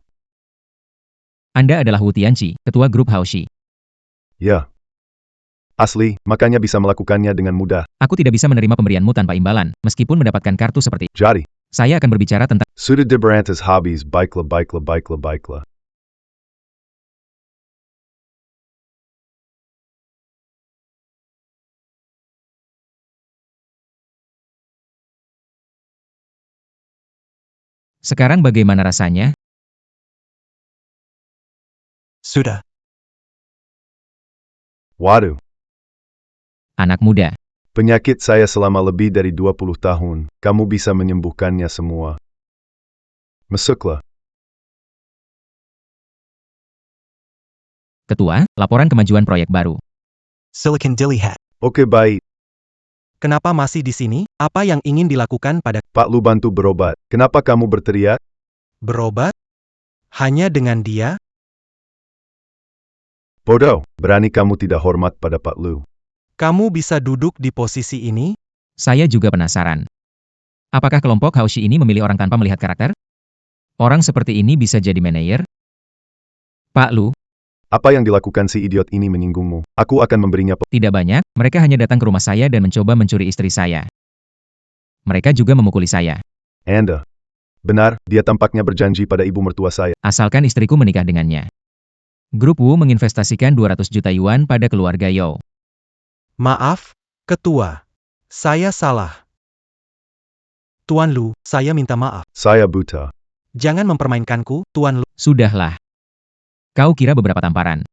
Anda adalah Wu Tianqi, Ketua Grup Haoshi. Ya. Asli, makanya bisa melakukannya dengan mudah. Aku tidak bisa menerima pemberianmu tanpa imbalan, meskipun mendapatkan kartu seperti. Jadi, Saya akan berbicara tentang. sudah diberantas habis, baiklah. Sekarang bagaimana rasanya? Sudah. Waduh, Anak muda. penyakit saya selama lebih dari 20 tahun. Kamu bisa menyembuhkannya semua. Masuklah. Ketua, laporan kemajuan proyek baru. Silicon dilihat. Oke baik, Kenapa masih di sini? Apa yang ingin dilakukan pada Pak Lu bantu berobat. Kenapa kamu berteriak? berobat? Hanya dengan dia? Bodoh, berani kamu tidak hormat pada Pak Lu. Kamu bisa duduk di posisi ini? Saya juga penasaran. Apakah kelompok Haoshi ini memilih orang tanpa melihat karakter? Orang seperti ini bisa jadi manajer? Pak Lu, Apa yang dilakukan si idiot ini menyinggungmu? Aku akan memberinya tidak banyak, mereka hanya datang ke rumah saya dan mencoba mencuri istri saya. Mereka juga memukuli saya. Anda. Benar, dia tampaknya berjanji pada ibu mertua saya. Asalkan istriku menikah dengannya. Grup Wu menginvestasikan 200 juta yuan pada keluarga Yao. Maaf, Ketua. Saya salah. Tuan Lu, saya minta maaf. Saya buta. Jangan mempermainkanku, Tuan Lu. Sudahlah. Kau kira beberapa tamparan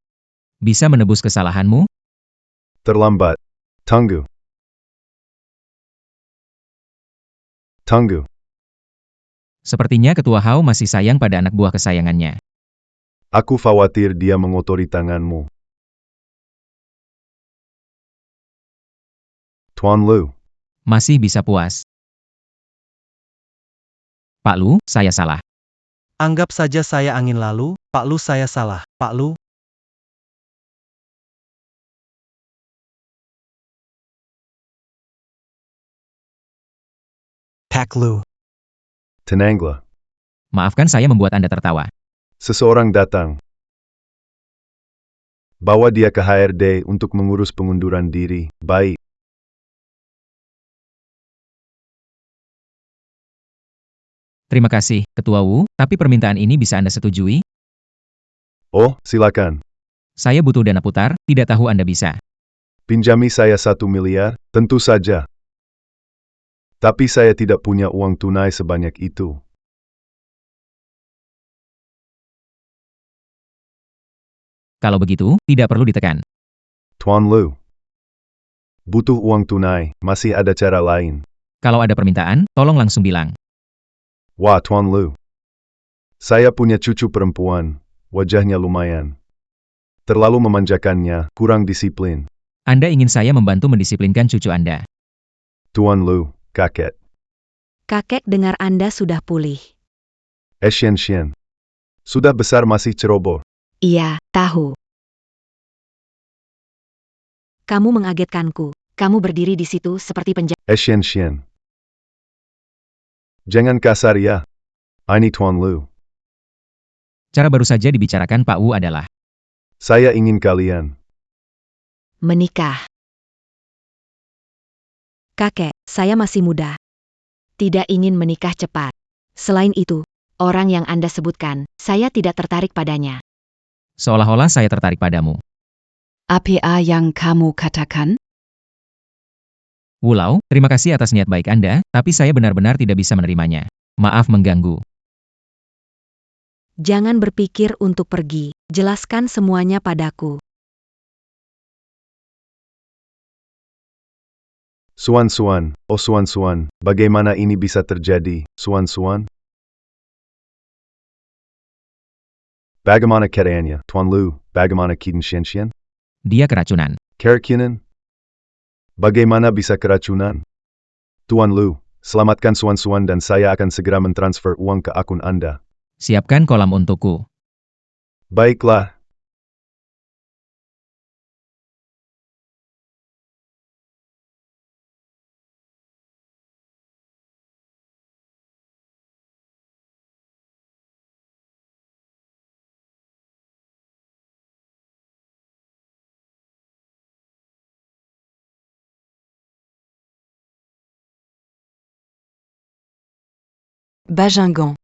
bisa menebus kesalahanmu? Terlambat. Tunggu. Sepertinya Ketua Hao masih sayang pada anak buah kesayangannya. Aku khawatir dia mengotori tanganmu. Tuan Lu. Masih bisa puas. Pak Lu, saya salah. Anggap saja saya angin lalu, Pak Lu saya salah. Pak Lu, Pak Lu. Tenanglah. Maafkan saya membuat Anda tertawa. Seseorang datang. Bawa dia ke HRD untuk mengurus pengunduran diri. Baik. Terima kasih, Ketua Wu, tapi permintaan ini bisa Anda setujui? Oh, silakan. Saya butuh dana putar, tidak tahu Anda bisa. Pinjami saya 1 miliar, tentu saja. Tapi saya tidak punya uang tunai sebanyak itu. Kalau begitu, tidak perlu ditekan. Tuan Lu. Butuh uang tunai, masih ada cara lain. Kalau ada permintaan, tolong langsung bilang. Wah, Tuan Lu. Saya punya cucu perempuan. wajahnya lumayan. Terlalu memanjakannya, kurang disiplin. Anda ingin saya membantu mendisiplinkan cucu Anda. Tuan Lu, kakek. Kakek dengar Anda sudah pulih. Xian. Sudah besar masih ceroboh. Iya, tahu. Kamu mengagetkanku. Kamu berdiri di situ seperti penjaga. Xian. Jangan kasar ya. Ini Tuan Lu. Cara baru saja dibicarakan Pak Wu adalah, Saya ingin kalian. Menikah. Kakek, saya masih muda. Tidak ingin menikah cepat. Selain itu, orang yang Anda sebutkan, saya tidak tertarik padanya. seolah-olah saya tertarik padamu. APA yang kamu katakan? Wulau, terima kasih atas niat baik Anda, tapi saya benar-benar tidak bisa menerimanya. Maaf mengganggu. Jangan berpikir untuk pergi. Jelaskan semuanya padaku. Suan, oh Suan, bagaimana ini bisa terjadi, Suan? Bagaimana keadaannya, Tuan Lu, bagaimana Kiden Xian? Dia keracunan. Keracunan? Bagaimana bisa keracunan? Tuan Lu, selamatkan Suan dan saya akan segera mentransfer uang ke akun Anda. Siapkan kolam untukku. Baiklah. Bajingan.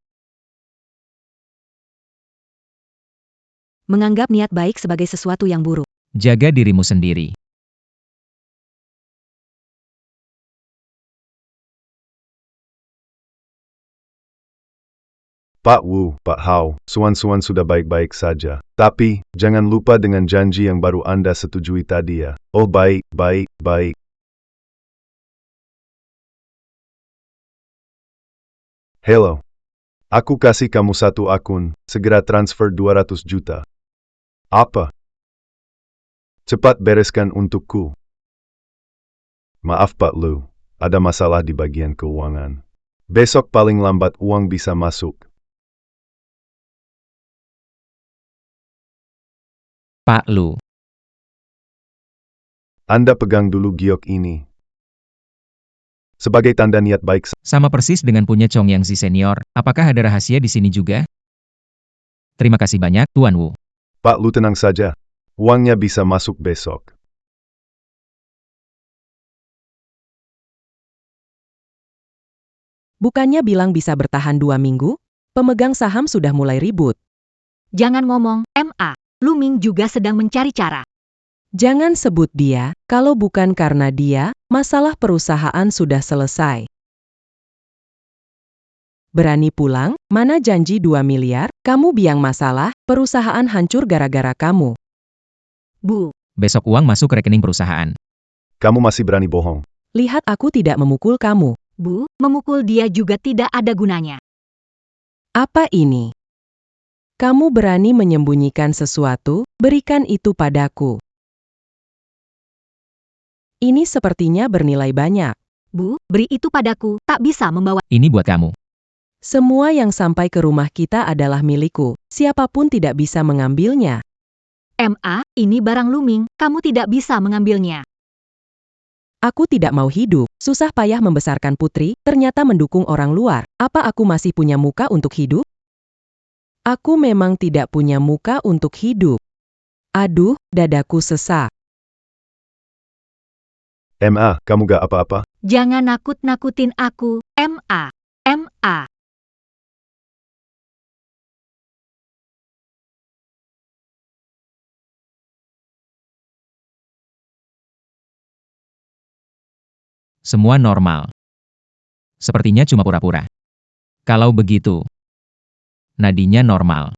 Menganggap niat baik sebagai sesuatu yang buruk. Jaga dirimu sendiri. Pak Wu, Pak Hao, Suan sudah baik-baik saja. Tapi, jangan lupa dengan janji yang baru Anda setujui tadi ya. Oh baik. Hello. Aku kasih kamu satu akun, segera transfer 200 juta. Apa? Cepat bereskan untukku. Maaf Pak Lu, ada masalah di bagian keuangan. Besok paling lambat uang bisa masuk. Pak Lu. Anda pegang dulu giok ini. Sebagai tanda niat baik. Sama persis dengan punya Chong Yang Zi senior, apakah ada rahasia di sini juga? Terima kasih banyak, Tuan Wu. Pak Lu tenang saja. Uangnya bisa masuk besok. Bukannya bilang bisa bertahan 2 minggu? Pemegang saham sudah mulai ribut. Jangan ngomong, MA. Luming juga sedang mencari cara. Jangan sebut dia, kalau bukan karena dia, masalah perusahaan sudah selesai. Berani pulang, mana janji 2 miliar, kamu biang masalah, perusahaan hancur gara-gara kamu. Bu. Besok uang masuk ke rekening perusahaan. Kamu masih berani bohong. Lihat aku tidak memukul kamu. Bu, memukul dia juga tidak ada gunanya. Apa ini? Kamu berani menyembunyikan sesuatu, berikan itu padaku. Ini sepertinya bernilai banyak. Bu, beri itu padaku, tak bisa membawa. Ini buat kamu. Semua yang sampai ke rumah kita adalah milikku, siapapun tidak bisa mengambilnya. MA, ini barang Luming, kamu tidak bisa mengambilnya. Aku tidak mau hidup, susah payah membesarkan putri, ternyata mendukung orang luar. Apa aku masih punya muka untuk hidup? Aku memang tidak punya muka untuk hidup. Aduh, dadaku sesak. MA, kamu gak apa-apa? Jangan nakut-nakutin aku, MA. Semua normal. Sepertinya cuma pura-pura. Kalau begitu, nadinya normal.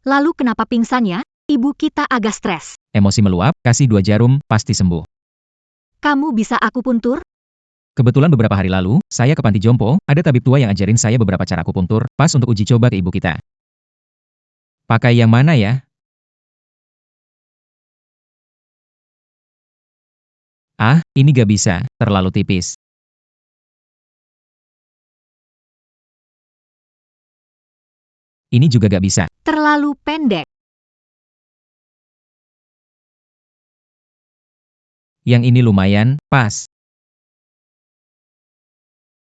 Lalu kenapa pingsannya? Ibu kita agak stres. Emosi meluap, kasih 2 jarum, pasti sembuh. Kamu bisa akupuntur? Kebetulan beberapa hari lalu, saya ke panti jompo, ada tabib tua yang ajarin saya beberapa cara akupuntur, pas untuk uji coba ke ibu kita. Pakai yang mana ya? Ah, ini gak bisa, terlalu tipis. Ini juga gak bisa. Terlalu pendek. Yang ini lumayan, pas.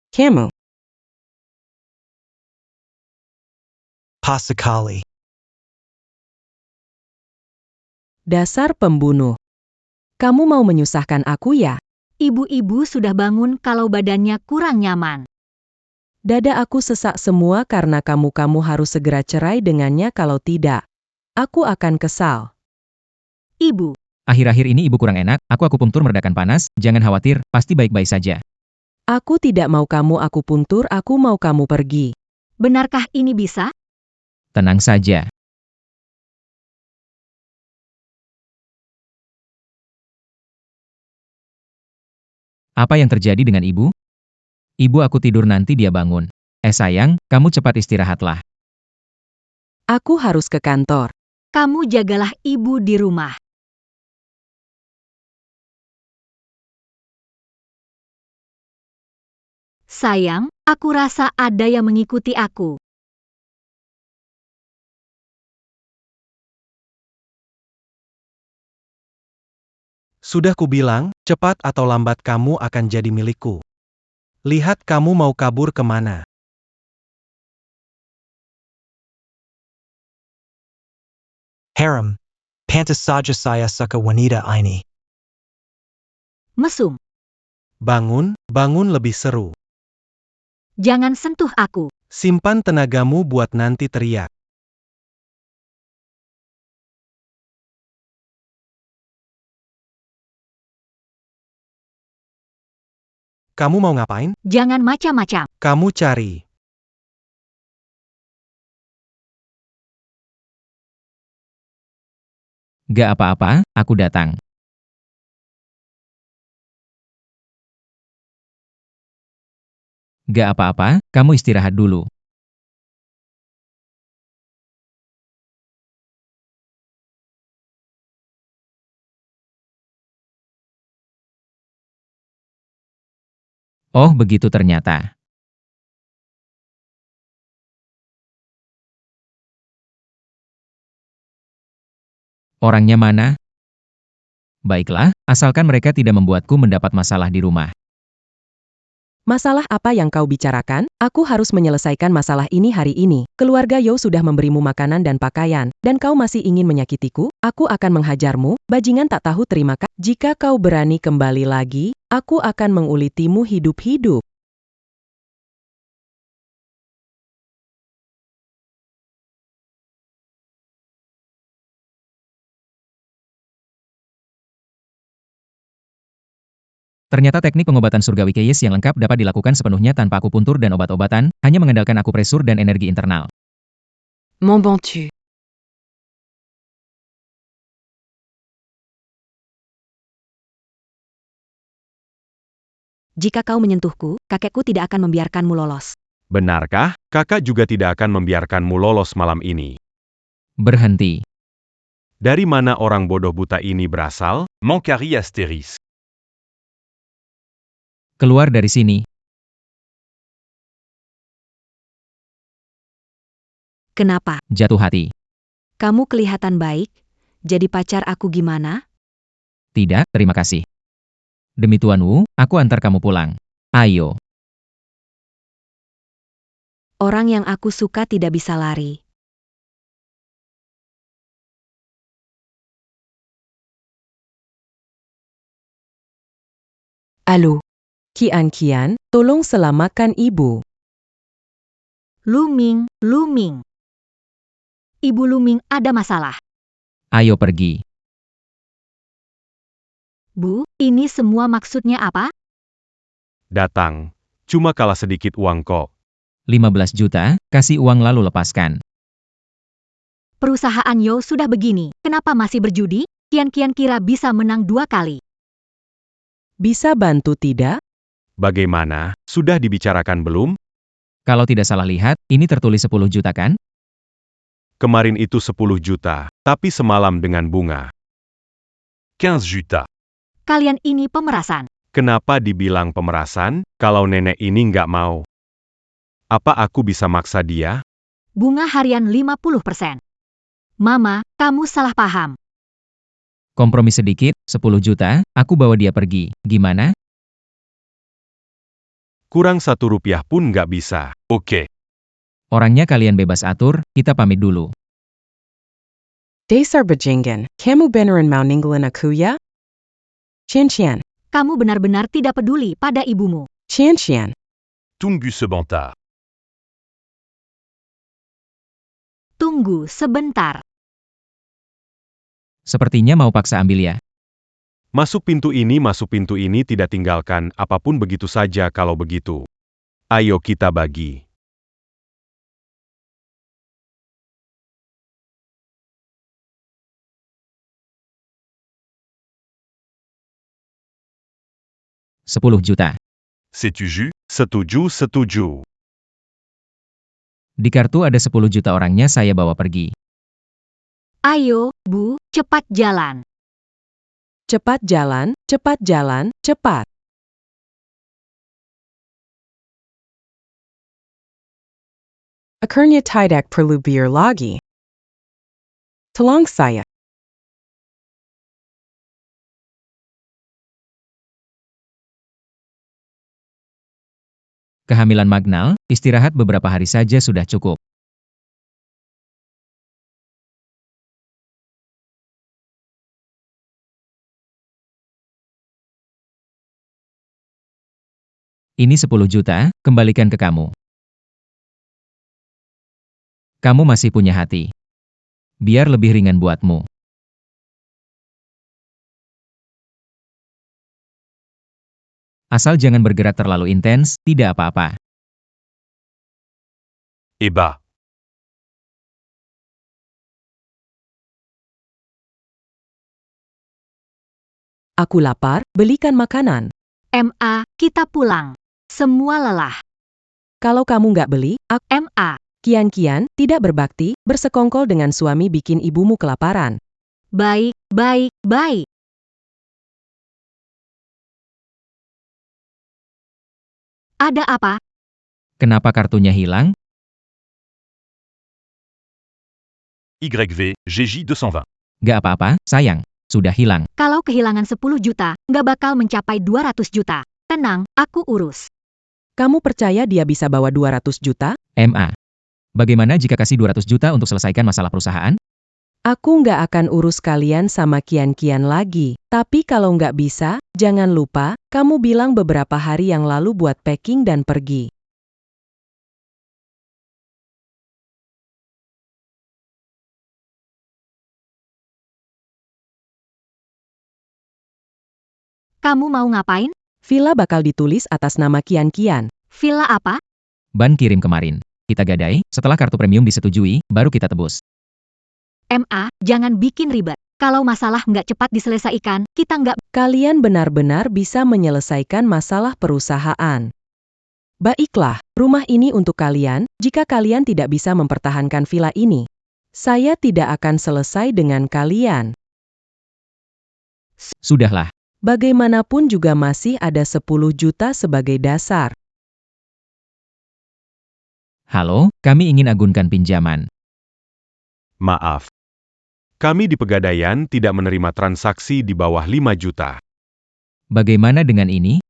Camel. Pas sekali. Dasar pembunuh. Kamu mau menyusahkan aku ya? Ibu-ibu sudah bangun kalau badannya kurang nyaman. Dada aku sesak semua karena kamu harus segera cerai dengannya kalau tidak. Aku akan kesal. Ibu, Akhir-akhir ini ibu kurang enak, aku akupunktur meredakan panas, jangan khawatir, pasti baik-baik saja. Aku tidak mau kamu akupuntur, aku mau kamu pergi. benarkah ini bisa? Tenang saja. Apa yang terjadi dengan ibu? Ibu aku tidur nanti dia bangun. Sayang, kamu cepat istirahatlah. Aku harus ke kantor. Kamu jagalah ibu di rumah. Sayang, aku rasa ada yang mengikuti aku. Sudah kubilang, cepat atau lambat kamu akan jadi milikku. Lihat kamu mau kabur kemana. Harem. Pantas saja saya suka wanita ini. Mesum, Bangun, bangun lebih seru. jangan sentuh aku. Simpan tenagamu buat nanti teriak. Kamu mau ngapain? Jangan macam-macam. Kamu cari. Gak apa-apa, aku datang. Gak apa-apa, kamu istirahat dulu. Oh, begitu ternyata. Orangnya mana? Baiklah, asalkan mereka tidak membuatku mendapat masalah di rumah. Masalah apa yang kau bicarakan? Aku harus menyelesaikan masalah ini hari ini. Keluarga Yo sudah memberimu makanan dan pakaian, dan kau masih ingin menyakitiku? Aku akan menghajarmu, bajingan tak tahu terima kasih. Jika kau berani kembali lagi, aku akan mengulitimu hidup-hidup. Ternyata teknik pengobatan surgawi Keyes yang lengkap dapat dilakukan sepenuhnya tanpa akupuntur dan obat-obatan, hanya mengandalkan akupresur dan energi internal. Mon bon tu. Jika kau menyentuhku, kakekku tidak akan membiarkanmu lolos. Benarkah, kakak juga tidak akan membiarkanmu lolos malam ini? Berhenti. Dari mana orang bodoh buta ini berasal? Moncari Asteris. Keluar dari sini. Kenapa? Jatuh hati. Kamu kelihatan baik, jadi pacar aku gimana? Tidak, terima kasih. Demi Tuan Wu, aku antar kamu pulang. Ayo. Orang yang aku suka tidak bisa lari. Allô. Kian, tolong selamatkan ibu. Luming, Luming. Ibu Luming ada masalah. Ayo pergi. Bu, ini semua maksudnya apa? Datang. Cuma kalah sedikit uang kok. 15 juta, kasih uang lalu lepaskan. Perusahaan Yo sudah begini, kenapa masih berjudi? Kian kira bisa menang 2 kali. Bisa bantu tidak? Bagaimana? Sudah dibicarakan belum? Kalau tidak salah lihat, ini tertulis 10 juta kan? Kemarin itu 10 juta, tapi semalam dengan bunga. 15 juta. Kalian ini pemerasan. Kenapa dibilang pemerasan, kalau nenek ini nggak mau? Apa aku bisa maksa dia? Bunga harian 50%. Mama, kamu salah paham. Kompromi sedikit, 10 juta, aku bawa dia pergi. Gimana? Kurang 1 rupiah pun nggak bisa. Oke. Orangnya kalian bebas atur, kita pamit dulu. Dasar bajingan, kamu beneran mau ninggalin aku ya? Cian-cian, Kamu benar-benar tidak peduli pada ibumu. cian-cian. Tunggu sebentar. Tunggu sebentar. Sepertinya mau paksa ambil ya. Masuk pintu ini tidak tinggalkan apapun begitu saja kalau begitu. Ayo kita bagi. $10 juta. Sais-tu Setuju, setuju. Di kartu ada 10 juta orangnya saya bawa pergi. Ayo, Bu, cepat jalan. Cepat jalan, cepat jalan, cepat. Akhirnya tidak perlu biar lagi. Tolong saya. Kehamilan Magnal, istirahat beberapa hari saja sudah cukup. Ini 10 juta, kembalikan ke kamu. Kamu masih punya hati. Biar lebih ringan buatmu. Asal jangan bergerak terlalu intens, tidak apa-apa. Eh bah. Aku lapar, belikan makanan. MA, kita pulang. Semua lelah. Kalau kamu nggak beli, aku MA, kian-kian, tidak berbakti, bersekongkol dengan suami bikin ibumu kelaparan. baik, baik, baik. Ada apa? Kenapa kartunya hilang? YV, GJ 220. Gak apa-apa, sayang. Sudah hilang. Kalau kehilangan 10 juta, nggak bakal mencapai 200 juta. Tenang, aku urus. Kamu percaya dia bisa bawa 200 juta? MA. Bagaimana jika kasih 200 juta untuk selesaikan masalah perusahaan? Aku nggak akan urus kalian sama kian-kian lagi. Tapi kalau nggak bisa, jangan lupa, kamu bilang beberapa hari yang lalu buat packing dan pergi. Kamu mau ngapain? Villa bakal ditulis atas nama kian-kian. Villa apa? Ban kirim kemarin. Kita gadai, setelah kartu premium disetujui, baru kita tebus. MA, jangan bikin ribet. Kalau masalah nggak cepat diselesaikan, kita nggak... Kalian benar-benar bisa menyelesaikan masalah perusahaan. Baiklah, rumah ini untuk kalian, jika kalian tidak bisa mempertahankan villa ini. Saya tidak akan selesai dengan kalian. Sudahlah. Bagaimanapun juga masih ada 10 juta sebagai dasar. Halo, kami ingin agunkan pinjaman. Maaf. Kami di Pegadaian tidak menerima transaksi di bawah 5 juta. Bagaimana dengan ini?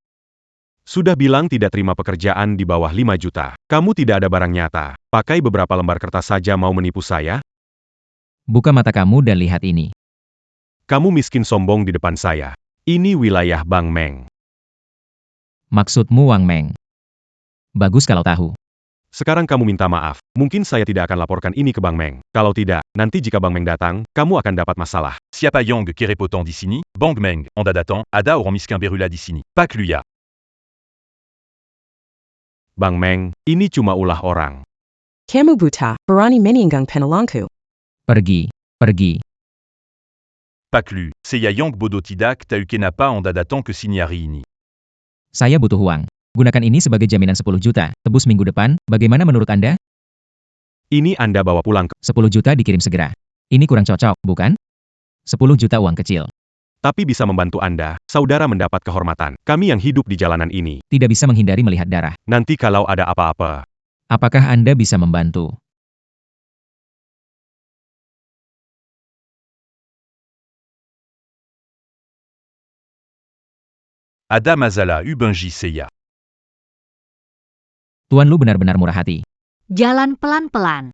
Sudah bilang tidak terima pekerjaan di bawah 5 juta. Kamu tidak ada barang nyata. Pakai beberapa lembar kertas saja mau menipu saya? Buka mata kamu dan lihat ini. Kamu miskin sombong di depan saya. Ini wilayah Bang Meng. Maksudmu Wang Meng. Bagus kalau tahu. Sekarang kamu minta maaf. Mungkin saya tidak akan laporkan ini ke Bang Meng. Kalau tidak, nanti jika Bang Meng datang, kamu akan dapat masalah. Siapa Yang Kerepotan di sini? Bang Meng, Onda datang, ada orang miskin berula di sini. Pas Luya. Bang Meng, ini cuma ulah orang. Kamu buta, berani meninggang penalangku. Pergi, pergi. Paklu, saya Yang Bodo tidak tahu kenapa Onda datang ke sini hari ini. Saya butuh uang. Gunakan ini sebagai jaminan 10 juta. Tebus minggu depan, bagaimana menurut Anda? Ini Anda bawa pulang ke... 10 juta dikirim segera. Ini kurang cocok, bukan? 10 juta uang kecil. Tapi bisa membantu Anda, saudara mendapat kehormatan. Kami yang hidup di jalanan ini. Tidak bisa menghindari melihat darah. Nanti kalau ada apa-apa, Apakah Anda bisa membantu? Adam Azala Ubenji Seya. Tuan Lu benar-benar murah hati. Jalan pelan-pelan.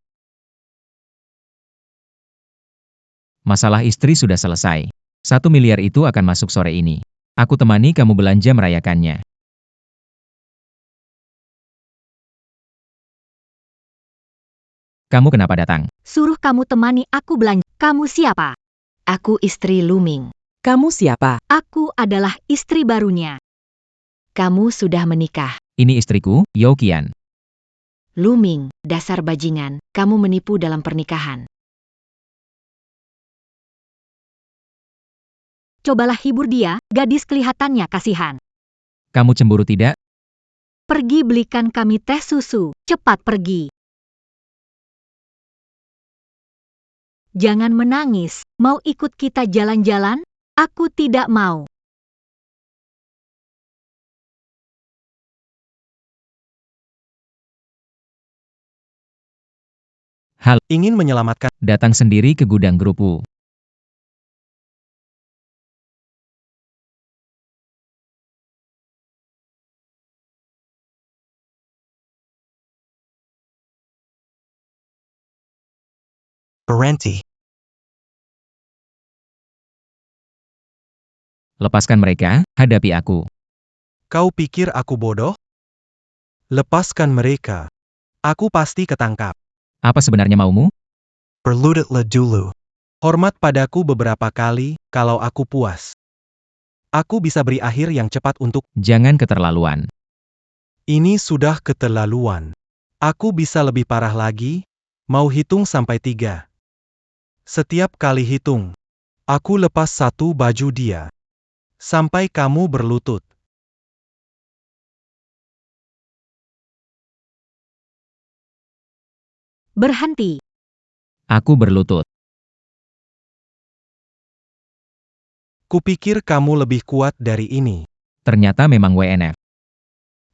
Masalah istri sudah selesai. 1 miliar itu akan masuk sore ini. Aku temani kamu belanja merayakannya. Kamu kenapa datang? Suruh kamu temani aku belanja. Kamu siapa? Aku istri Luming. Kamu siapa? Aku adalah istri barunya. Kamu sudah menikah. Ini istriku, Yo Qian. Luming, dasar bajingan, kamu menipu dalam pernikahan. Cobalah hibur dia, gadis kelihatannya kasihan. Kamu cemburu tidak? Pergi belikan kami teh susu, cepat pergi. Jangan menangis, mau ikut kita jalan-jalan? Aku tidak mau. Ingin menyelamatkan. Datang sendiri ke gudang grup Wu. Berhenti. Lepaskan mereka, hadapi aku. Kau pikir aku bodoh? Lepaskan mereka. Aku pasti ketangkap. Apa sebenarnya maumu? Berlututlah dulu. Hormat padaku beberapa kali, kalau aku puas. Aku bisa beri akhir yang cepat untuk... Jangan keterlaluan. Ini sudah keterlaluan. Aku bisa lebih parah lagi, mau hitung sampai 3. Setiap kali hitung, aku lepas satu baju dia. Sampai kamu berlutut. Berhenti. Aku berlutut. Kupikir kamu lebih kuat dari ini. Ternyata memang WNF.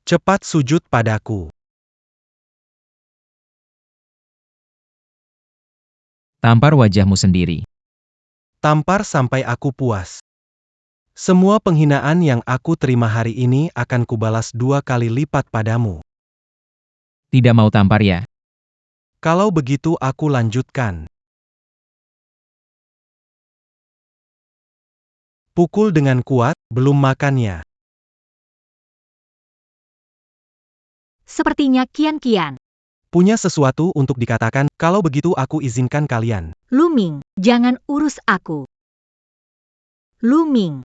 Cepat sujud padaku. Tampar wajahmu sendiri. Tampar sampai aku puas. Semua penghinaan yang aku terima hari ini akan kubalas 2 kali lipat padamu. Tidak mau tampar ya? Kalau begitu aku lanjutkan. Pukul dengan kuat, belum makannya. Sepertinya kian-kian. Punya sesuatu untuk dikatakan, kalau begitu aku izinkan kalian. Luming, jangan urus aku. Luming.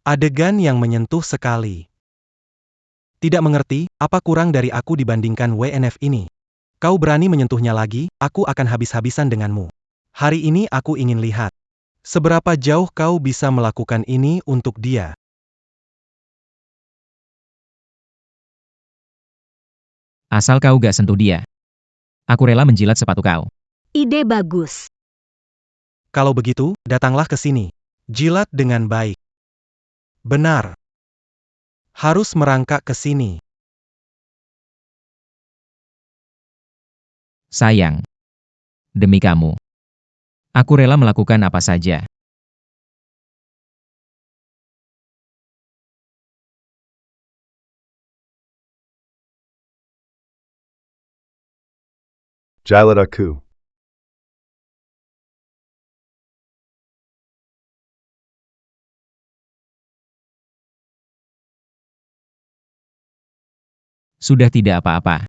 Adegan yang menyentuh sekali. Tidak mengerti, apa kurang dari aku dibandingkan WNF ini? Kau berani menyentuhnya lagi, aku akan habis-habisan denganmu. Hari ini aku ingin lihat. Seberapa jauh kau bisa melakukan ini untuk dia? Asal kau gak sentuh dia. Aku rela menjilat sepatu kau. Ide bagus. Kalau begitu, datanglah ke sini. Jilat dengan baik. Benar. Harus merangkak ke sini. Sayang. Demi kamu. Aku rela melakukan apa saja. Jilat aku. Sudah tidak apa-apa.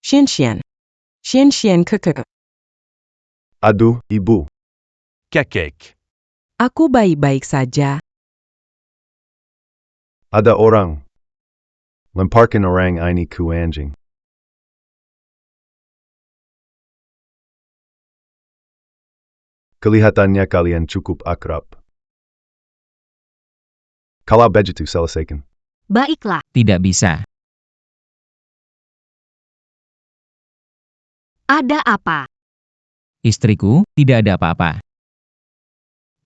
Xian-xian. Xian-xian kekek. Aduh, ibu. Kakek. Aku baik-baik saja. Ada orang. Lemparkan orang ini ku anjing. Kelihatannya kalian cukup akrab. Kalau begitu selesaikan. Baiklah. Tidak bisa. Ada apa? Istriku, tidak ada apa-apa.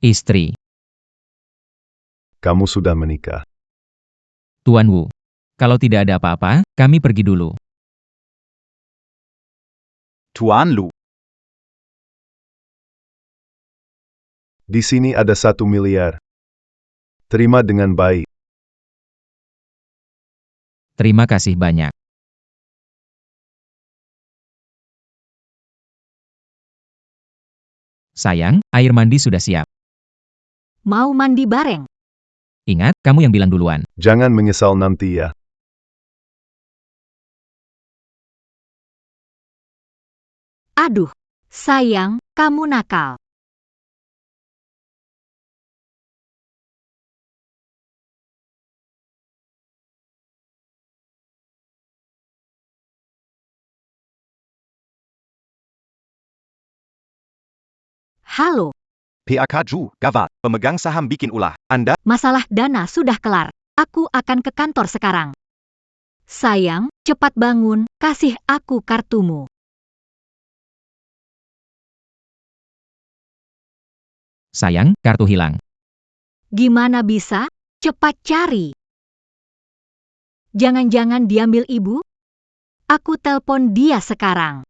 Istri, Kamu sudah menikah. Tuan Wu. Kalau tidak ada apa-apa, kami pergi dulu. Tuan Lu. Di sini ada 1 miliar. Terima dengan baik. Terima kasih banyak. Sayang, air mandi sudah siap. Mau mandi bareng? Ingat, kamu yang bilang duluan. Jangan menyesal nanti ya. Aduh, sayang, kamu nakal. Halo, PAK Ju, gawat. Pemegang saham bikin ulah. Anda masalah dana sudah kelar. Aku akan ke kantor sekarang. Sayang, cepat bangun, kasih aku kartumu. Sayang, kartu hilang. Gimana bisa? Cepat cari. Jangan-jangan diambil ibu? Aku telepon dia sekarang.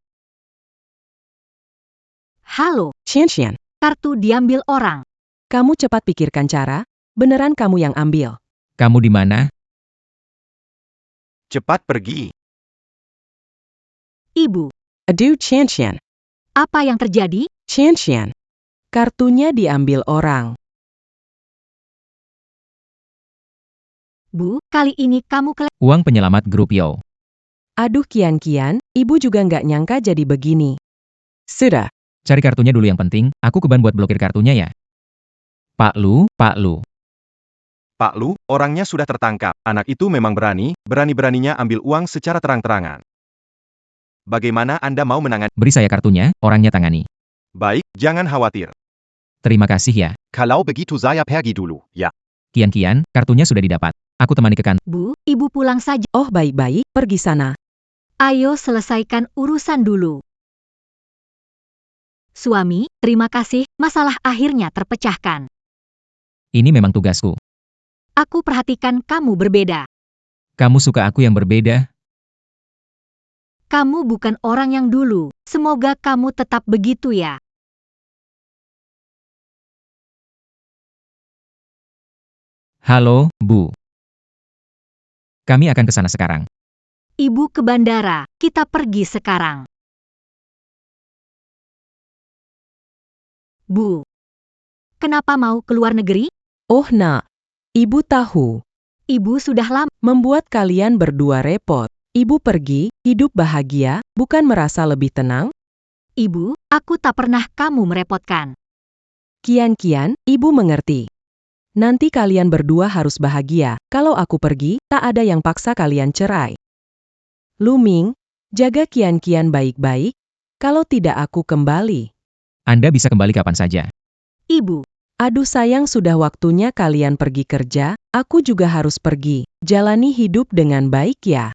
Halo, Xian, kartu diambil orang. kamu cepat pikirkan cara, beneran kamu yang ambil. Kamu di mana? cepat pergi. Ibu, Aduh Xian, apa yang terjadi? Xian, kartunya diambil orang. Bu, kali ini kamu Uang penyelamat grup Yo. Aduh Kian, ibu juga nggak nyangka jadi begini. Sudah, Cari kartunya dulu yang penting, aku ke ban buat blokir kartunya ya. Pak Lu. Pak Lu, orangnya sudah tertangkap. Anak itu memang berani-beraninya ambil uang secara terang-terangan. Bagaimana Anda mau menangani? Beri saya kartunya, orangnya tangani. Baik, jangan khawatir. Terima kasih ya. Kalau begitu saya pergi dulu, ya. Kian, kartunya sudah didapat. Aku temani ke kantor. Bu, ibu pulang saja. oh baik-baik, pergi sana. Ayo selesaikan urusan dulu. Suami, terima kasih, masalah akhirnya terpecahkan. Ini memang tugasku. Aku perhatikan kamu berbeda. Kamu suka aku yang berbeda? Kamu bukan orang yang dulu. Semoga kamu tetap begitu ya. Halo, Bu. Kami akan ke sana sekarang. Ibu ke bandara, kita pergi sekarang. Bu, kenapa mau keluar negeri? Oh nak, ibu tahu. Ibu sudah lama. Membuat kalian berdua repot. Ibu pergi, hidup bahagia, bukan merasa lebih tenang? Ibu, aku tak pernah kamu merepotkan. Kian, ibu mengerti. Nanti kalian berdua harus bahagia. Kalau aku pergi, tak ada yang paksa kalian cerai. Lu Ming, jaga Kian baik-baik. Kalau tidak aku kembali. Anda bisa kembali kapan saja. Ibu, Aduh sayang, sudah waktunya kalian pergi kerja, aku juga harus pergi. Jalani hidup dengan baik ya.